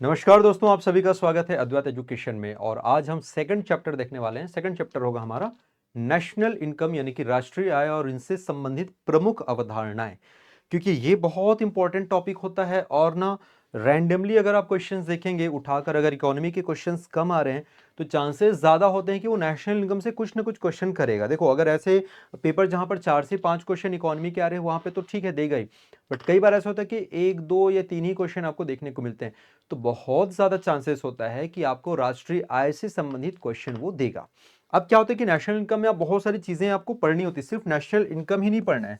नमस्कार दोस्तों, आप सभी का स्वागत है अद्वैत एजुकेशन में। और आज हम सेकंड चैप्टर देखने वाले हैं। सेकंड चैप्टर होगा हमारा नेशनल इनकम यानी कि राष्ट्रीय आय और इनसे संबंधित प्रमुख अवधारणाएं, क्योंकि ये बहुत इंपॉर्टेंट टॉपिक होता है। और ना रैंडमली अगर आप क्वेश्चंस देखेंगे उठाकर, अगर इकोनॉमी के क्वेश्चंस कम आ रहे हैं तो चांसेस ज़्यादा होते हैं कि वो नेशनल इनकम से कुछ ना कुछ क्वेश्चन करेगा। देखो, अगर ऐसे पेपर जहां पर 4 से 5 क्वेश्चन इकोनॉमी के आ रहे हैं वहां पे तो ठीक है, देगा ही। बट कई बार ऐसा होता है कि 1 2 या 3 ही क्वेश्चन आपको देखने को मिलते हैं, तो बहुत ज़्यादा चांसेस होता है कि आपको राष्ट्रीय आय से संबंधित क्वेश्चन वो देगा। अब क्या होता है कि नेशनल इनकम में आप बहुत सारी चीज़ें आपको पढ़नी होती है, सिर्फ नेशनल इनकम ही नहीं पढ़ना है,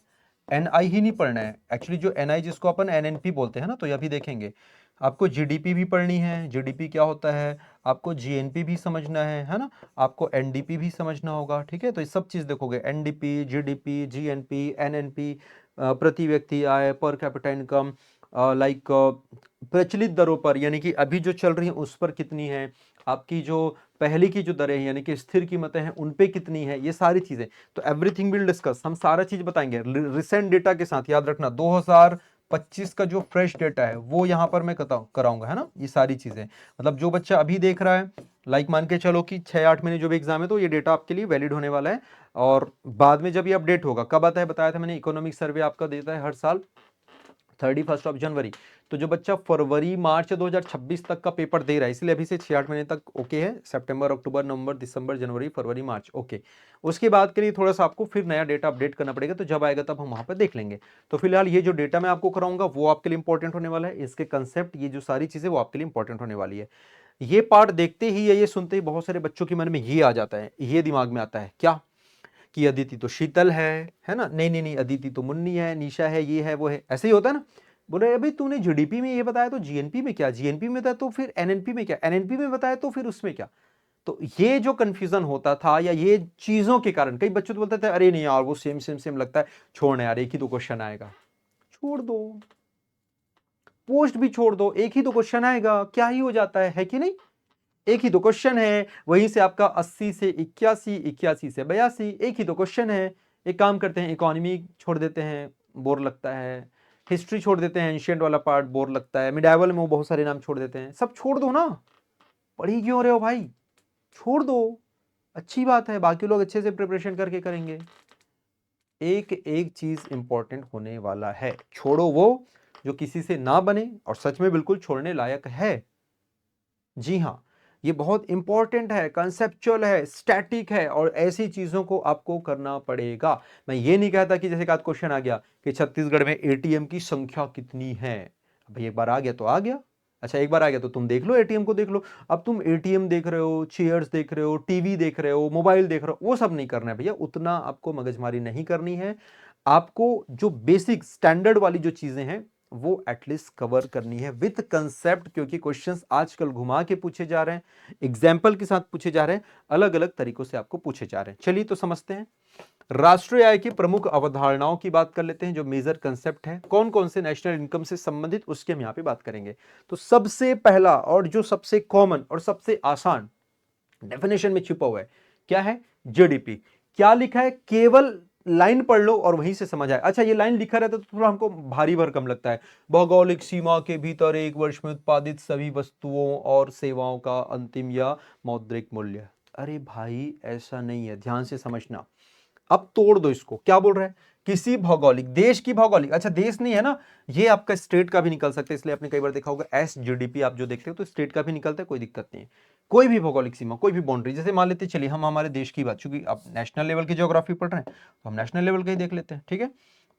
एनआई ही नहीं पढ़ना है। एक्चुअली जो एनआई जिसको अपन एनएनपी बोलते हैं ना, तो यह भी देखेंगे। आपको जीडीपी भी पढ़नी है, जीडीपी क्या होता है, आपको जीएनपी भी समझना है ना, आपको एनडीपी भी समझना होगा। ठीक है, तो ये सब चीज़ देखोगे, एनडीपी, जीडीपी, जीएनपी, एनएनपी, प्रति व्यक्ति आय, पर कैपिटा इनकम, लाइक प्रचलित दरों पर यानी कि अभी जो चल रही है उस पर कितनी है, आपकी जो पहले की जो दरें हैं यानी कि स्थिर कीमतें हैं उन पे कितनी है, ये सारी चीजें। तो एवरीथिंग विल डिस्कस, हम सारा चीज बताएंगे रिसेंट डेटा के साथ। याद रखना 2025 का जो फ्रेश डेटा है वो यहाँ पर मैं कराऊंगा, है ना, ये सारी चीजें। मतलब जो बच्चा अभी देख रहा है, लाइक मान के चलो कि 6-8 महीने जो भी एग्जाम है, तो ये डेटा आपके लिए वैलिड होने वाला है। और बाद में जब ये अपडेट होगा, कब आता है बताया था मैंने, इकोनॉमिक सर्वे आपका देता है हर साल 31 जनवरी। तो जो बच्चा फरवरी मार्च 2026 तक का पेपर दे रहा है, इसलिए अभी से 6-8 महीने तक ओके है, सितंबर अक्टूबर नवंबर दिसंबर जनवरी फरवरी मार्च ओके। उसके बाद के लिए थोड़ा सा आपको फिर नया डेटा अपडेट करना पड़ेगा, तो जब आएगा तब हम वहां पर देख लेंगे। तो फिलहाल ये जो डेटा मैं आपको कराऊंगा वो आपके लिए इंपॉर्टेंट होने वाला है, इसके कंसेप्ट, ये जो सारी चीजें वो आपके लिए इंपॉर्टेंट होने वाली है। ये पार्ट देखते ही या ये सुनते ही बहुत सारे बच्चों के मन में ये आ जाता है, ये दिमाग में आता है क्या, कि अदिति तो शीतल है ना, नहीं नहीं नहीं, अदिति तो मुन्नी है, निशा है, ये है वो है, ऐसे ही होता है ना। बोले अभी तूने जीडीपी में ये बताया तो जीएनपी में क्या, जीएनपी में बताया तो फिर एनएनपी में क्या, एनएनपी में बताया तो फिर उसमें क्या। तो ये जो कंफ्यूजन होता था या ये चीजों के कारण कई बच्चे तो बोलते थे अरे नहीं यार वो सेम सेम सेम लगता है, छोड़ना यार, एक ही तो क्वेश्चन आएगा, छोड़ दो, पोस्ट भी छोड़ दो, एक ही तो क्वेश्चन आएगा, क्या ही हो जाता है कि नहीं। एक ही तो क्वेश्चन है, वहीं से आपका 80 से 81, 81 से 82, एक ही तो क्वेश्चन है। एक काम करते हैं, इकोनॉमी छोड़ देते हैं, बोर लगता है, हिस्ट्री छोड़ देते हैं, एंशियंट वाला पार्ट बोर लगता है, मिडाइवल में वो बहुत सारे नाम छोड़ देते हैं, सब छोड़ दो ना, पढ़ी क्यों रहे हो भाई, छोड़ दो, अच्छी बात है, बाकी लोग अच्छे से प्रिपरेशन करके करेंगे। एक एक चीज इंपॉर्टेंट होने वाला है, छोड़ो वो जो किसी से ना बने और सच में बिल्कुल छोड़ने लायक है। जी हाँ, ये बहुत इंपॉर्टेंट है, कंसेप्चुअल है, स्टैटिक है, और ऐसी चीजों को आपको करना पड़ेगा। मैं ये नहीं कहता कि जैसे का क्वेश्चन आ गया कि छत्तीसगढ़ में एटीएम की संख्या कितनी है, भाई एक बार आ गया तो आ गया। अच्छा, एक बार आ गया तो तुम देख लो, एटीएम को देख लो। अब तुम एटीएम देख रहे हो, चेयर्स देख रहे हो, टीवी देख रहे हो, मोबाइल देख रहे हो, वो सब नहीं करना है भैया, उतना आपको मगजमारी नहीं करनी है। आपको जो बेसिक स्टैंडर्ड वाली जो चीजें हैं वो एटलीस्ट कवर करनी है विथ कंसेप्ट, क्योंकि क्वेश्चंस आजकल घुमा के पूछे जा रहे हैं, एग्जाम्पल के साथ पूछे जा रहे हैं, अलग अलग तरीकों से आपको पूछे जा रहे हैं। चलिए तो समझते हैं, राष्ट्रीय आय की प्रमुख अवधारणाओं की बात कर लेते हैं, जो मेजर कंसेप्ट है, कौन कौन से नेशनल इनकम से संबंधित, उसके हम यहां पे बात करेंगे। तो सबसे पहला और जो सबसे कॉमन और सबसे आसान डेफिनेशन में छुपा हुआ है, क्या है, जीडीपी। क्या लिखा है, केवल लाइन पढ़ लो और वहीं से समझ आए। अच्छा, ये लाइन लिखा रहता है तो थोड़ा हमको भारी भरकम लगता है, भौगोलिक सीमा के भीतर एक वर्ष में उत्पादित सभी वस्तुओं और सेवाओं का अंतिम या मौद्रिक मूल्य। अरे भाई ऐसा नहीं है, ध्यान से समझना। अब तोड़ दो इसको, क्या बोल रहा है, किसी भौगोलिक देश की भौगोलिक, अच्छा देश नहीं है ना, ये आपका स्टेट का भी निकल सकता है, इसलिए आपने कई बार देखा होगा एस जीडीपी आप जो देखते हो तो स्टेट का भी निकलता है, कोई दिक्कत नहीं है। कोई भी भौगोलिक सीमा, कोई भी बाउंड्री, जैसे मान लेते चलिए हम हमारे देश की बात, चूंकि आप नेशनल लेवल की ज्योग्राफी पढ़ रहे हैं तो हम नेशनल लेवल का ही देख लेते हैं, ठीक है।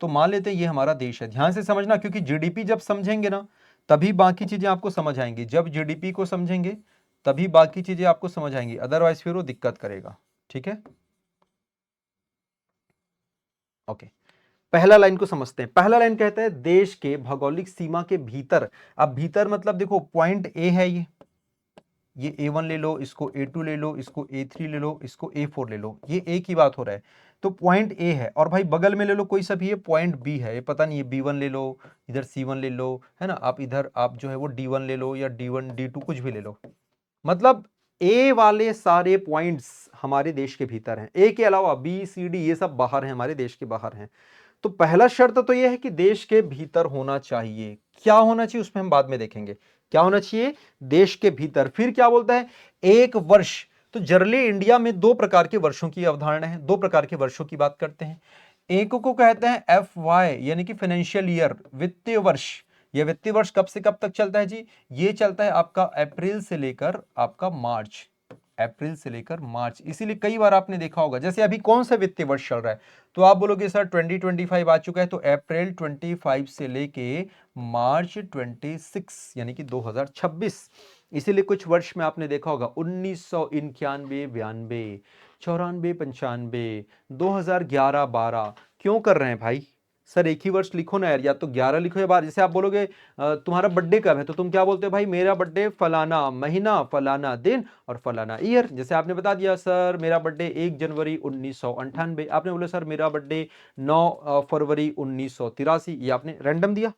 तो मान लेते हैं ये हमारा देश है, ध्यान से समझना, क्योंकि जीडीपी जब समझेंगे ना तभी बाकी चीजें आपको समझ आएंगी, जब जीडीपी को समझेंगे तभी बाकी चीजें आपको समझ आएंगी, अदरवाइज फिर वो दिक्कत करेगा, ठीक है। ओके, पहला लाइन को समझते हैं। पहला लाइन कहता है देश के भौगोलिक सीमा के भीतर। अब भीतर मतलब देखो, पॉइंट ए है ये A1 ले लो, इसको A2 ले लो, इसको A3 ले लो, इसको A4 ले लो, ये एक ही बात हो रहा है। तो पॉइंट ए है, और भाई बगल में ले लो कोई सा भी, ये पॉइंट बी है, ये पता नहीं, ये B1 ले लो, इधर C1 ले लो, है ना, आप इधर आप जो है वो D1 ले लो या D1 D2 कुछ भी ले लो। मतलब ए वाले सारे पॉइंट्स हमारे देश के भीतर हैं, ए के अलावा बी सी डी ये सब बाहर हैं, हमारे देश के बाहर हैं। तो पहला शर्त तो यह है कि देश के भीतर होना चाहिए। क्या होना चाहिए उसमें हम बाद में देखेंगे, क्या होना चाहिए? देश के भीतर। फिर क्या बोलता है? एक वर्ष। तो जनरली इंडिया में दो प्रकार के वर्षों की अवधारणा है, दो प्रकार के वर्षों की बात करते हैं। एक को कहते हैं FY यानी कि फाइनेंशियल ईयर, वित्तीय वर्ष। यह वित्तीय वर्ष कब से कब तक चलता है जी? ये चलता है आपका अप्रैल से लेकर आपका मार्च, अप्रैल से लेकर मार्च। इसीलिए कई बार आपने देखा होगा, जैसे अभी कौन सा वित्तीय वर्ष चल रहा है, तो आप बोलोगे सर 2025 आ चुका है, तो अप्रैल 25 से लेके मार्च 26 यानी कि 2026। इसीलिए कुछ वर्ष में आपने देखा होगा 1991, 92, 94, 95, 2011, 12। क्यों कर रहे हैं भाई? सर एक ही वर्ष लिखो ना यार, या तो 11 लिखो या 12। जैसे आप बोलोगे तुम्हारा बर्थडे कब है, तो तुम क्या बोलते हो भाई? मेरा बर्थडे फलाना महीना, फलाना दिन और फलाना ईयर। जैसे आपने बता दिया सर मेरा बर्थडे 1 जनवरी 1998, आपने बोला सर मेरा बर्थडे 9 फरवरी 1983, ये आपने रैंडम दिया।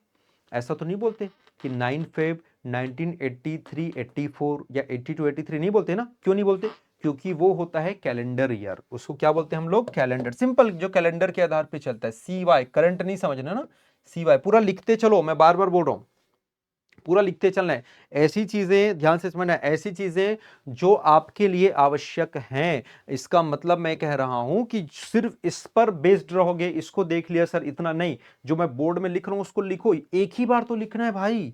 ऐसा तो नहीं बोलते कि 9 फेब 1983, 84 या 82, 83 नहीं बोलते ना। क्यों नहीं बोलते? क्योंकि वो होता है कैलेंडर ईयर। उसको क्या बोलते हैं हम लोग? कैलेंडर। सिंपल, जो कैलेंडर के आधार पे चलता है। CY, करंट नहीं समझना ना, CY पूरा लिखते चलो, मैं बार बार बोल रहा हूं, पूरा लिखते चलना है। ऐसी चीजें ध्यान से समझना है, ऐसी चीजें जो आपके लिए आवश्यक हैं। इसका मतलब मैं कह रहा हूं कि सिर्फ इस पर बेस्ड रहोगे, इसको देख लिया सर इतना नहीं, जो मैं बोर्ड में लिख रहा हूं उसको लिखो, एक ही बार तो लिखना है भाई।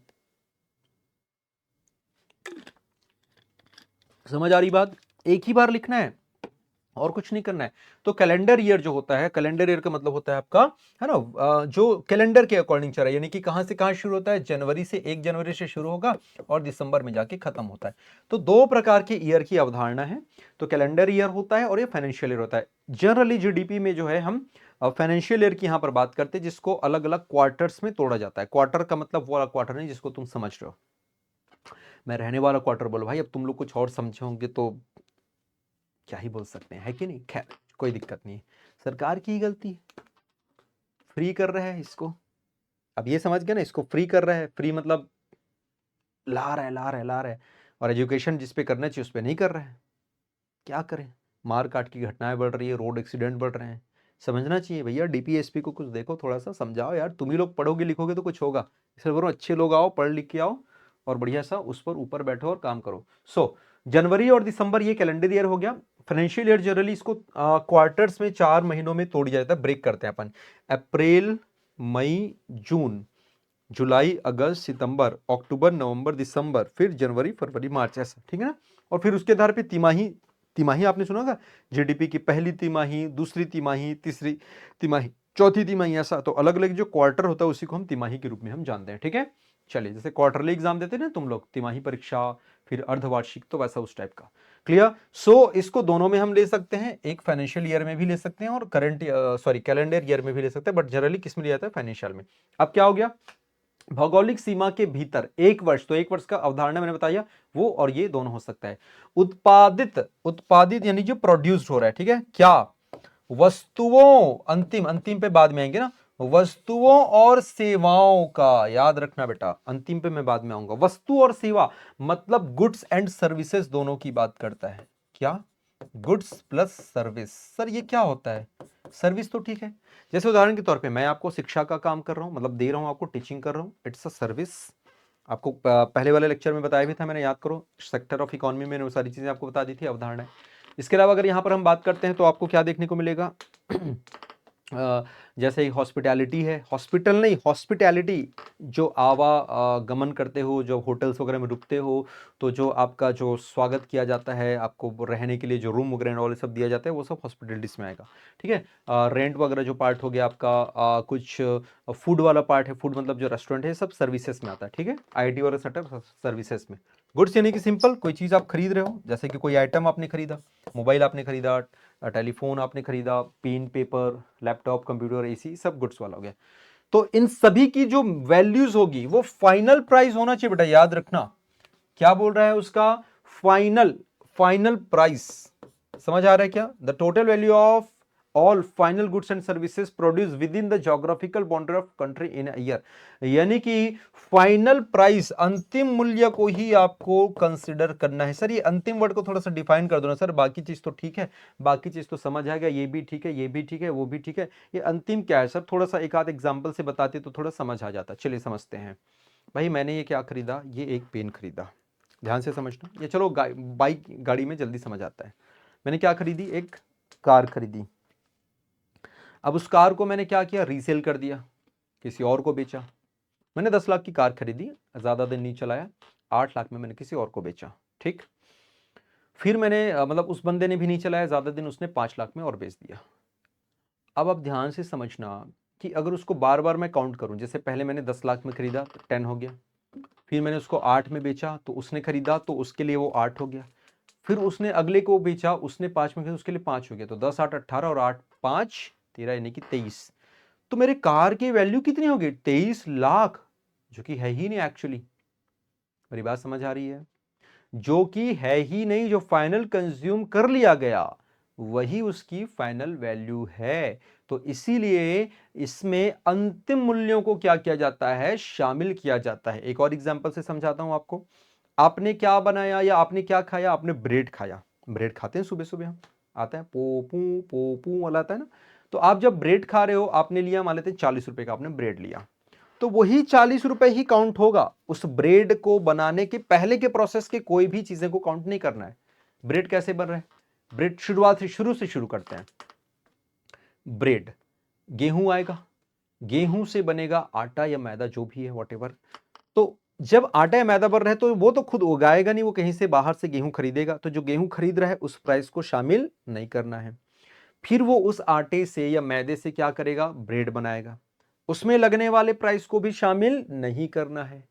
समझ आ रही बात? एक ही बार लिखना है और कुछ नहीं करना है। तो कैलेंडर ईयर जो होता है, कैलेंडर ईयर का मतलब होता है आपका, है ना, जो कैलेंडर के अकॉर्डिंग चल रहा है, यानी कि कहां से कहां शुरू होता है? जनवरी से, 1 जनवरी से शुरू होगा और दिसंबर में जाके खत्म होता है। तो दो प्रकार के ईयर की अवधारणा है, तो कैलेंडर ईयर होता है और ये फाइनेंशियल ईयर होता है। जनरली GDP में जो है हम फाइनेंशियल ईयर की यहां पर बात करते हैं, जिसको अलग अलग क्वार्टर्स में तोड़ा जाता है। क्वार्टर का मतलब वो वाला क्वार्टर नहीं जिसको तुम समझ रहे हो, मैं रहने वाला क्वार्टर बोलो भाई, अब तुम लोग कुछ और समझोगे तो क्या ही बोल सकते हैं, है कि नहीं? खैर कोई दिक्कत नहीं है, सरकार की ही गलती है, फ्री कर रहा है इसको। अब ये समझ गए ना, इसको फ्री कर रहा है। फ्री मतलब ला रहा है, ला रहा है, ला रहा है, और एजुकेशन जिस पे करना चाहिए उस पे नहीं कर रहा है। क्या करें? मार काट की घटनाएं बढ़ रही है, रोड एक्सीडेंट बढ़ रहे हैं। समझना चाहिए भैया, DPSP को कुछ देखो, थोड़ा सा समझाओ यार। तुम ही लोग पढ़ोगे लिखोगे तो कुछ होगा। इसलिए बोलो अच्छे लोग आओ, पढ़ लिख के आओ और बढ़िया सा उस पर ऊपर बैठो और काम करो। जनवरी और दिसंबर ये कैलेंडर ईयर हो गया। फाइनेंशियल ईयर जनरली इसको क्वार्टर्स में 4 महीनों में तोड़ जाता है, ब्रेक करते हैं अपन। अप्रैल, मई, जून, जुलाई, अगस्त, सितंबर, अक्टूबर, नवंबर, दिसंबर, फिर जनवरी, फरवरी, मार्च, ऐसा, ठीक है ना। और फिर उसके आधार पे तिमाही, तिमाही आपने सुना होगा, GDP की पहली तिमाही, दूसरी तिमाही, तीसरी तिमाही, चौथी तिमाही, ऐसा। तो अलग अलग जो क्वार्टर होता है उसी को हम तिमाही के रूप में हम जानते हैं, ठीक है। चलिए, जैसे क्वार्टरली एग्जाम देते हैं ना तुम लोग, तिमाही परीक्षा, फिर अर्धवार्षिक, तो वैसा उस टाइप का। क्लियर? इसको दोनों में हम ले सकते हैं, एक फाइनेंशियल ईयर में भी ले सकते हैं और करंट सॉरी कैलेंडर ईयर में भी ले सकते हैं, बट जनरली किस में लिया जाता है? फाइनेंशियल में। अब क्या हो गया? भौगोलिक सीमा के भीतर एक वर्ष, तो एक वर्ष का अवधारणा मैंने बताया, वो और ये दोनों हो सकता है। उत्पादित, उत्पादित यानी जो प्रोड्यूस्ड हो रहा है, ठीक है, क्या? वस्तुओं, अंतिम, अंतिम पे बाद में आएंगे ना, वस्तुओं और सेवाओं का, याद रखना बेटा, अंतिम पे मैं बाद में आऊंगा। वस्तु और सेवा मतलब गुड्स एंड सर्विसेज दोनों की बात करता है। क्या? Goods plus service. सर ये क्या होता है? सर्विस तो ठीक है, जैसे उदाहरण के तौर पे मैं आपको शिक्षा का काम कर रहा हूं, मतलब दे रहा हूं आपको, टीचिंग कर रहा हूं, इट्स अ सर्विस। आपको पहले वाले लेक्चर में बताया भी था मैंने, याद करो, सेक्टर ऑफ इकोनॉमी में वो सारी चीजें आपको बता दी थी, अवधारणा। इसके अलावा अगर यहां पर हम बात करते हैं तो आपको क्या देखने को मिलेगा? जैसे हॉस्पिटैलिटी है, हॉस्पिटल नहीं, हॉस्पिटैलिटी, जो आवागमन करते हो, जो होटल्स वगैरह में रुकते हो, तो जो आपका जो स्वागत किया जाता है, आपको रहने के लिए जो रूम वगैरह और सब दिया जाता है, वो सब हॉस्पिटैलिटीज में आएगा, ठीक है। रेंट वगैरह जो पार्ट हो गया आपका, कुछ फूड वाला पार्ट है, फूड मतलब जो रेस्टोरेंट है, सब सर्विसेज में आता है, ठीक है। IT वगैरह सेटअप सर्विसेज में। गुड्स यानी कि सिंपल, कोई चीज़ आप खरीद रहे हो, जैसे कि कोई आइटम आपने खरीदा, मोबाइल आपने खरीदा, टेलीफोन आपने खरीदा, pen, paper, laptop, computer, AC, सब गुड्स वाला हो गया। तो इन सभी की जो वैल्यूज होगी वो फाइनल प्राइस होना चाहिए बेटा, याद रखना। क्या बोल रहा है उसका? Final, final price. समझ आ रहा है क्या? The total value of all final goods and services produce with in the geographical boundary of country in a year. यानी कि फाइनल प्राइस, अंतिम मूल्य को ही आपको कंसिडर करना है। सर ये अंतिम वर्ड को थोड़ा सा डिफाइन कर दो ना सर, बाकी चीज तो ठीक है, बाकी चीज तो समझ आएगा, ये भी ठीक है, ये भी ठीक है, वो भी ठीक है, ये अंतिम क्या है सर? थोड़ा सा एक आध एग्जांपल से बताते तो थोड़ा समझ आ जाता। चलिए समझते हैं। भाई मैंने ये क्या खरीदा, ये एक पेन खरीदा, ध्यान से समझना, ये चलो बाइक गाड़ी में जल्दी समझ आता है। मैंने क्या खरीदी, एक कार खरीदी। अब उस कार को मैंने क्या किया, रीसेल कर दिया, किसी और को बेचा। मैंने 10 लाख की कार खरीदी, ज्यादा दिन नहीं चलाया, 8 लाख में मैंने किसी और को बेचा, ठीक। फिर मैंने मतलब उस बंदे ने भी नहीं चलाया ज्यादा दिन, उसने 5 लाख में और बेच दिया। अब आप ध्यान से समझना कि अगर उसको बार बार मैं काउंट करूं, जैसे पहले मैंने 10 लाख में खरीदा तो 10 हो गया, फिर मैंने उसको 8 में बेचा तो उसने खरीदा तो उसके लिए वो 8 हो गया, फिर उसने अगले को बेचा, उसने 5 में खरीदा, उसके लिए 5 हो गया, तो 10 8 18 और 8 5 13 यानी कि 23। तो मेरे कार की वैल्यू कितनी होगी, 23 लाख, जो कि है ही नहीं एक्चुअली। मेरी बात समझ आ रही है, जो कि है ही नहीं, जो फाइनल कंज्यूम कर लिया गया वही उसकी फाइनल वैल्यू है। तो इसीलिए इसमें अंतिम मूल्यों को क्या किया जाता है, शामिल किया जाता है। एक और एग्जांपल से समझाता हूं आपको। आपने क्या बनाया या आपने क्या खाया, आपने ब्रेड खाया। ब्रेड खाते हैं सुबह सुबह हम, आता है पोपू पोपू वाला आता है ना। तो आप जब ब्रेड खा रहे हो, आपने लिया मान लेते हैं 40 रुपए का आपने ब्रेड लिया, तो वही 40 रुपए ही काउंट होगा। उस ब्रेड को बनाने के पहले के प्रोसेस के कोई भी चीजें को काउंट नहीं करना है। ब्रेड कैसे बन रहा है, ब्रेड शुरुआत से शुरू करते हैं। ब्रेड, गेहूं आएगा, गेहूं से बनेगा आटा या मैदा जो भी है वॉटेवर। तो जब आटा या मैदा बन रहा है तो वो तो खुद उगाएगा नहीं, वो कहीं से बाहर से गेहूं खरीदेगा। तो जो गेहूं खरीद रहा है उस प्राइस को शामिल नहीं करना है। फिर वो उस आटे से या मैदे से क्या करेगा, ब्रेड बनाएगा, उसमें लगने वाले प्राइस को भी शामिल नहीं करना है।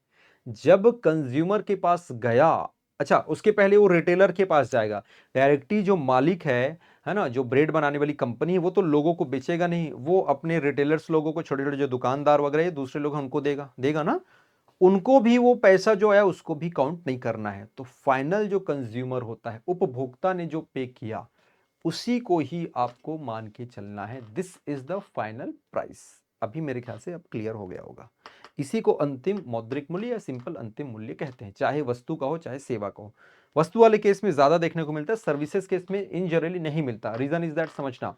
जब कंज्यूमर के पास गया, अच्छा उसके पहले वो रिटेलर के पास जाएगा। डायरेक्टली जो मालिक है ना, जो ब्रेड बनाने वाली कंपनी है, वो तो लोगों को बेचेगा नहीं, वो अपने रिटेलर्स लोगों को, छोटे छोटे जो दुकानदार वगैरह दूसरे लोग हैं उनको देगा देगा ना, उनको भी वो पैसा जो है उसको भी काउंट नहीं करना है। तो फाइनल जो कंज्यूमर होता है, उपभोक्ता ने जो पे किया, उसी को ही आपको मान के चलना है। This is the final price. अभी मेरे ख्याल से अब क्लियर हो गया होगा। इसी को अंतिम मौद्रिक मूल्य या सिंपल अंतिम मूल्य कहते हैं, चाहे वस्तु का हो चाहे सेवा का हो। वस्तु वाले केस में ज्यादा देखने को मिलता है, सर्विसेज केस में इन जनरली नहीं मिलता। रीजन इज दैट समझना,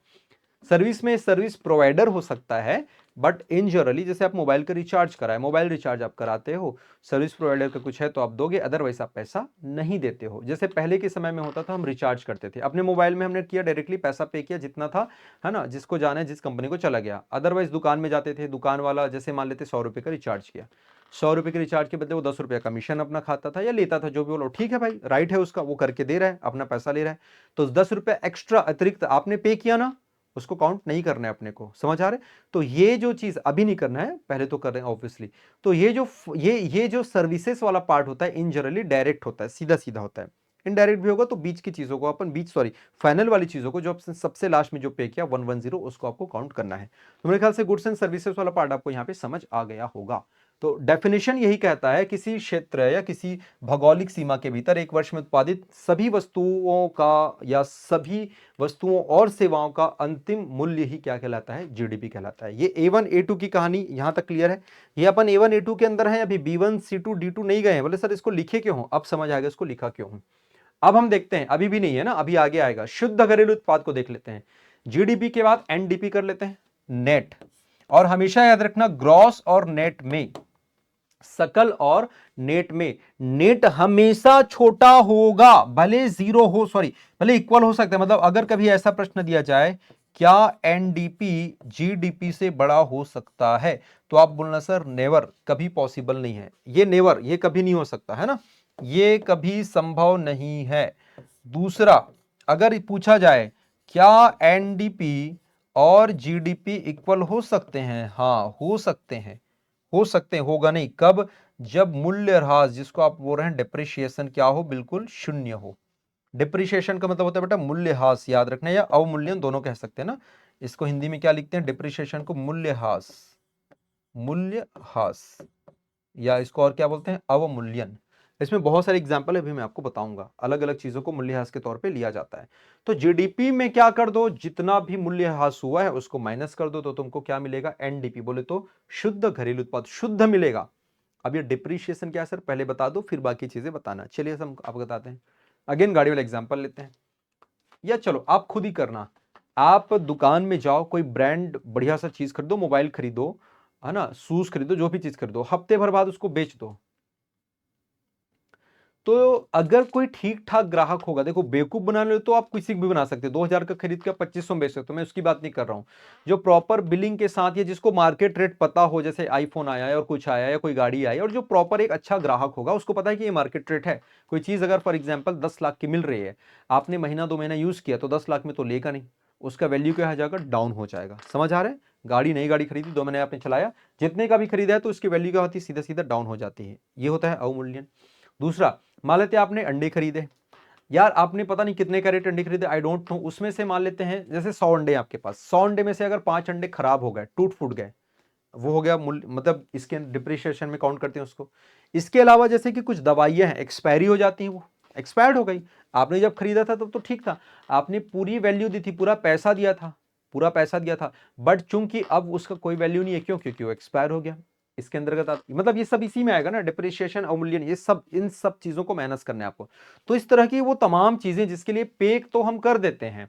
सर्विस में सर्विस प्रोवाइडर हो सकता है, बट इन जनरली जैसे आप मोबाइल का रिचार्ज कराए, मोबाइल रिचार्ज आप कराते हो, सर्विस प्रोवाइडर का कुछ है तो आप दोगे, अदरवाइज आप पैसा नहीं देते हो। जैसे पहले के समय में होता था, हम रिचार्ज करते थे अपने मोबाइल में, हमने किया डायरेक्टली पैसा पे किया जितना था, है ना, जिसको जाना है जिस कंपनी को चला गया। अदरवाइज दुकान में जाते थे, दुकान वाला जैसे मान लेते 100 रुपए का रिचार्ज किया, 100 रुपए के रिचार्ज के बदले वो 10 रुपया कमीशन अपना खाता था या लेता था, जो भी बोलो ठीक है भाई, राइट है उसका, वो करके दे रहा है, अपना पैसा ले रहा है। तो 10 रुपया एक्स्ट्रा अतिरिक्त आपने पे किया ना, उसको काउंट नहीं करना है अपने को, समझ आ रहे। तो ये जो चीज अभी नहीं करना है, पहले तो कर रहे हैं ऑब्वियसली। तो ये जो सर्विसेज वाला पार्ट होता है, इन जनरली डायरेक्ट होता है, सीधा सीधा होता है। इनडायरेक्ट भी होगा तो बीच की चीजों को अपन, बीच सॉरी फाइनल वाली चीजों को, जो आपने सबसे लास्ट में जो पे किया 110, उसको आपको काउंट करना है। तो मेरे ख्याल से गुड्स एंड सर्विसेज वाला पार्ट आपको यहाँ पे समझ आ गया होगा। तो डेफिनेशन यही कहता है, किसी क्षेत्र या किसी भौगोलिक सीमा के भीतर एक वर्ष में उत्पादित सभी वस्तुओं का या सभी वस्तुओं और सेवाओं का अंतिम मूल्य ही क्या कहलाता है, जीडीपी कहलाता है। ये A1 A2 की कहानी यहां तक क्लियर है। ये अपन A1 A2 के अंदर है, अभी B1 C2 D2 नहीं गए हैं। बोले सर इसको लिखे क्यों हो, अब समझ आ गया इसको लिखा क्यों हूं। अब हम देखते हैं, अभी भी नहीं है ना, अभी आगे आएगा। शुद्ध घरेलू उत्पाद को देख लेते हैं, जीडीपी के बाद एनडीपी कर लेते हैं, नेट। और हमेशा याद रखना, ग्रॉस और नेट में, सकल और नेट में, नेट हमेशा छोटा होगा, भले जीरो हो, सॉरी भले इक्वल हो सकता है। मतलब अगर कभी ऐसा प्रश्न दिया जाए, क्या एनडीपी जीडीपी से बड़ा हो सकता है, तो आप बोलना सर नेवर, कभी पॉसिबल नहीं है। ये नेवर, ये कभी नहीं हो सकता है ना, ये कभी संभव नहीं है। दूसरा, अगर पूछा जाए क्या एनडीपी और जीडीपी इक्वल हो सकते हैं, हाँ हो सकते हैं, हो सकते हैं, होगा नहीं कब, जब मूल्यह्रास, जिसको आप बोल रहे हैं डिप्रिशिएशन, क्या हो, बिल्कुल शून्य हो। डिप्रिशिएशन का मतलब होता है बेटा मूल्यह्रास, याद रखना, या अवमूल्यन दोनों कह सकते हैं ना। इसको हिंदी में क्या लिखते हैं, डिप्रिशिएशन को मूल्यह्रास, मूल्यह्रास, या इसको और क्या बोलते हैं, अवमूल्यन। इसमें बहुत सारे एग्जाम्पल है, अभी मैं आपको बताऊंगा, अलग अलग चीजों को मूल्यह्रास के तौर पे लिया जाता है। तो जीडीपी में क्या कर दो, जितना भी मूल्यह्रास हुआ है उसको माइनस कर दो, तो तुमको क्या मिलेगा, एनडीपी, बोले तो शुद्ध घरेलू उत्पाद, शुद्ध मिलेगा। अब ये डिप्रीशिएशन क्या है सर, पहले बता दो फिर बाकी चीजें बताना। चलिए हम आप बताते हैं, अगेन गाड़ी वाला एग्जाम्पल लेते हैं, या चलो आप खुद ही करना। आप दुकान में जाओ, कोई ब्रांड बढ़िया सा चीज खरीदो, मोबाइल खरीदो, है ना, शूज खरीदो, जो भी चीज खरीदो, हफ्ते भर बाद उसको बेच दो। तो अगर कोई ठीक ठाक ग्राहक होगा, देखो बेवकूफ बना लो तो आप किसी को भी बना सकते हो, 2000 का खरीद के 2500 में बेच सकते हो, मैं उसकी बात नहीं कर रहा हूं। जो प्रॉपर बिलिंग के साथ, या जिसको मार्केट रेट पता हो, जैसे आईफोन आया है और कुछ आया या कोई गाड़ी आई, और जो प्रॉपर एक अच्छा ग्राहक होगा, उसको पता है कि ये मार्केट रेट है। कोई चीज अगर फॉर एग्जाम्पल 10 लाख की मिल रही है, आपने महीना 2 महीना यूज किया, तो 10 लाख में तो लेगा नहीं, उसका वैल्यू क्या हो जाएगा, डाउन हो जाएगा। समझ आ रहा है? गाड़ी, नई गाड़ी खरीदी, 2 महीने आपने चलाया, जितने का भी खरीदा है, तो उसकी वैल्यू क्या होती है, सीधा सीधा डाउन हो जाती है। ये होता है अवमूल्यन। दूसरा, मान लेते हैं आपने अंडे खरीदे, यार आपने पता नहीं कितने कैरेट अंडे खरीदे, आई डोंट नो, उसमें से मान लेते हैं जैसे 100 अंडे आपके पास, 100 अंडे में से अगर 5 अंडे खराब हो गए, टूट फूट गए, वो हो गया मूल्य, मतलब इसके डिप्रिशिएशन में काउंट करते हैं उसको। इसके अलावा जैसे कि कुछ दवाइयां हैं, एक्सपायरी हो जाती हैं, वो एक्सपायर्ड हो गई, आपने जब खरीदा था तब तो ठीक था, आपने पूरी वैल्यू दी थी, पूरा पैसा दिया था, पूरा पैसा दिया था, बट चूंकि अब उसका कोई वैल्यू नहीं है, क्यों, क्योंकि वो एक्सपायर हो गया। इसके अंतर्गत मतलब ये सब इसी में आएगा ना, डिप्रिशिएशन, अवमूल्यन, ये सब, इन सब चीजों को माइनस करना है आपको। तो इस तरह की वो तमाम चीजें जिसके लिए पे तो हम कर देते हैं,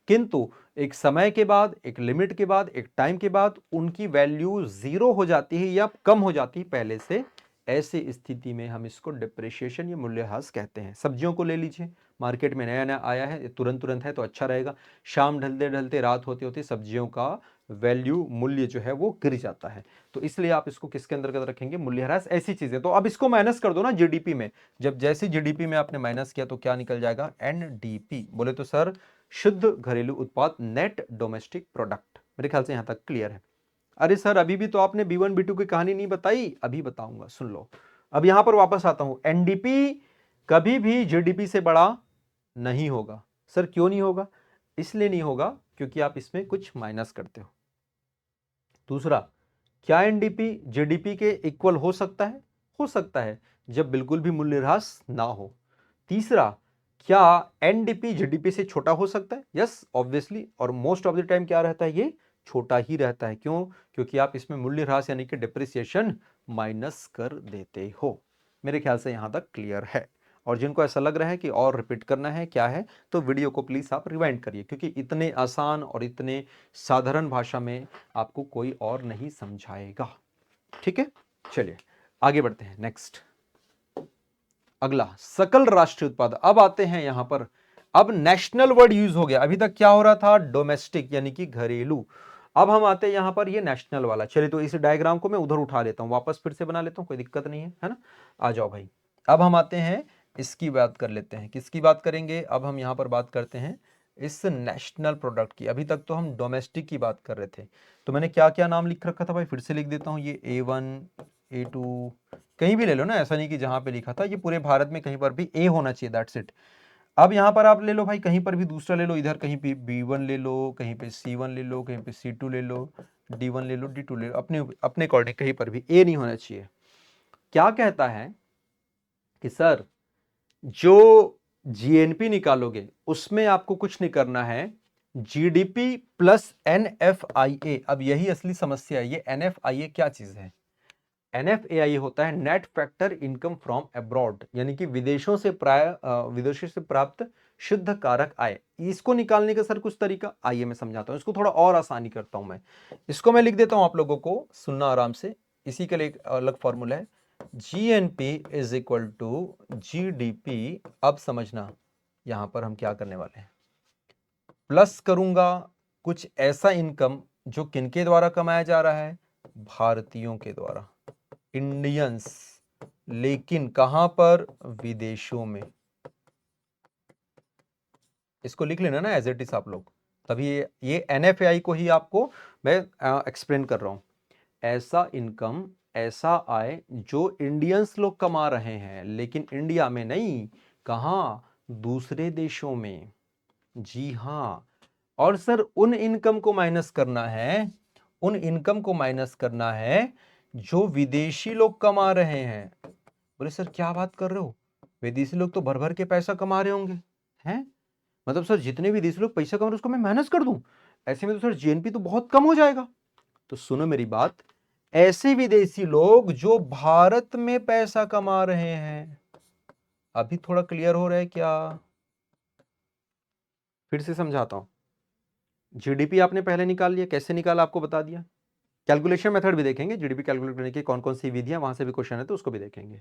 किंतु एक समय के बाद, एक लिमिट के बाद, एक टाइम के बाद उनकी वैल्यू जीरो हो जाती है या कम हो जाती है पहले से। ऐसी स्थिति में हम इसको डिप्रिशिएशन या मूल्यह्रास कहते हैं। सब्जियों को ले लीजिए, मार्केट में नया नया आया है, तुरंत तुरंत है तो अच्छा रहेगा, शाम ढलते ढलते रात होते होते सब्जियों का वैल्यू, मूल्य जो है वो गिर जाता है। तो इसलिए आप इसको किसके अंतर्गत रखेंगे, मूल्यह्रास, ऐसी चीजें। तो अब इसको माइनस कर दो ना जीडीपी में, जब जैसे जीडीपी में आपने माइनस किया तो क्या निकल जाएगा, एनडीपी। बोले तो सर शुद्ध घरेलू उत्पाद, नेट डोमेस्टिक प्रोडक्ट। मेरे ख्याल से यहां तक क्लियर है। अरे सर अभी भी तो आपने B1 B2 की कहानी नहीं बताई, अभी बताऊंगा, सुन लो। अब यहां पर वापस आता हूं, एनडीपी कभी भी जीडीपी से बड़ा नहीं होगा। सर क्यों नहीं होगा? इसलिए नहीं होगा क्योंकि आप इसमें कुछ माइनस करते हो। दूसरा, क्या एनडीपी जीडीपी के इक्वल हो सकता है? हो सकता है, जब बिल्कुल भी मूल्यह्रास ना हो। तीसरा, क्या एनडीपी जीडीपी से छोटा हो सकता है? यस ऑब्वियसली, और मोस्ट ऑफ द टाइम क्या रहता है, ये छोटा ही रहता है। क्यों? क्योंकि आप इसमें मूल्यह्रास यानी कि डिप्रिसिएशन माइनस कर देते हो। मेरे ख्याल से यहां तक क्लियर है। और जिनको ऐसा लग रहा है कि और रिपीट करना है क्या है, तो वीडियो को प्लीज आप रिवाइंड करिए, क्योंकि इतने आसान और इतने साधारण भाषा में आपको कोई और नहीं समझाएगा। ठीक है, चलिए आगे बढ़ते हैं। नेक्स्ट, अगला सकल राष्ट्रीय उत्पाद। अब आते हैं यहां पर, अब नेशनल वर्ड यूज हो गया, अभी तक क्या हो रहा था, डोमेस्टिक यानी कि घरेलू। अब हम आते हैं यहां पर ये नेशनल वाला। चलिए तो इस डायग्राम को मैं उधर उठा लेता हूं, वापस फिर से बना लेता हूं, कोई दिक्कत नहीं है ना। आ जाओ भाई, अब हम आते हैं, इसकी बात कर लेते हैं। किसकी बात करेंगे? अब हम यहां पर बात करते हैं इस नेशनल प्रोडक्ट की। अभी तक तो हम डोमेस्टिक की बात कर रहे थे, तो मैंने क्या क्या नाम लिख रखा था भाई, फिर से लिख देता हूं। ये A1 A2, कहीं भी ले लो ना, ऐसा नहीं कि जहां पे लिखा था, ये पूरे भारत में कहीं पर भी ए होना चाहिए, दैट्स इट। अब यहां पर आप ले लो भाई, कहीं पर भी दूसरा ले लो, इधर कहीं पे B1 ले लो, कहीं पे C1 ले लो, कहीं पे C2 ले लो, D1 ले लो, D2 ले लो, अपने अपने अकॉर्डिंग, कहीं पर भी ए नहीं होना चाहिए। क्या कहता है कि सर जो जीएनपी निकालोगे उसमें आपको कुछ नहीं करना है, जीडीपी प्लस एनएफआईए। अब यही असली समस्या है, ये एनएफआईए क्या चीज है? एनएफएआई होता है net factor income from abroad, यानी कि विदेशों से विदेशों से प्राप्त शुद्ध कारक आय। इसको निकालने का सर कुछ तरीका, आइए मैं समझाता हूं, इसको थोड़ा और आसानी करता हूं मैं। इसको मैं लिख देता हूं, आप लोगों को सुनना आराम से। इसी के लिए एक अलग फॉर्मूला है, GNP is equal to GDP. अब समझना यहां पर हम क्या करने वाले हैं, प्लस करूंगा कुछ ऐसा इनकम जो किनके द्वारा कमाया जा रहा है, भारतीयों के द्वारा, इंडियंस, लेकिन कहां पर, विदेशों में। इसको लिख लेना ना एज इट इज आप लोग, तभी ये एनएफआई को ही आपको मैं एक्सप्लेन कर रहा हूं। ऐसा इनकम, ऐसा आय जो इंडियंस लोग कमा रहे हैं, लेकिन इंडिया में नहीं, कहां, दूसरे देशों में। जी हां। और सर उन इनकम को माइनस करना है, उन इनकम को माइनस करना है जो विदेशी लोग कमा रहे हैं। बोले सर क्या बात कर रहे हो, विदेशी लोग तो भर भर के पैसा कमा रहे होंगे हैं, मतलब सर जितने विदेशी लोग पैसा कमा रहे हैं उसको मैं माइनस कर दूं, ऐसे में तो सर जीएनपी तो बहुत कम हो जाएगा। तो सुनो मेरी बात, ऐसे विदेशी लोग जो भारत में पैसा कमा रहे हैं, अभी थोड़ा क्लियर हो रहा है क्या? फिर से समझाता हूं। जीडीपी आपने पहले निकाल लिया, कैसे निकाला आपको बता दिया, कैलकुलेशन मेथड भी देखेंगे, जीडीपी कैलकुलेट करने की कौन कौन सी विधियां, वहां से भी क्वेश्चन है तो उसको भी देखेंगे।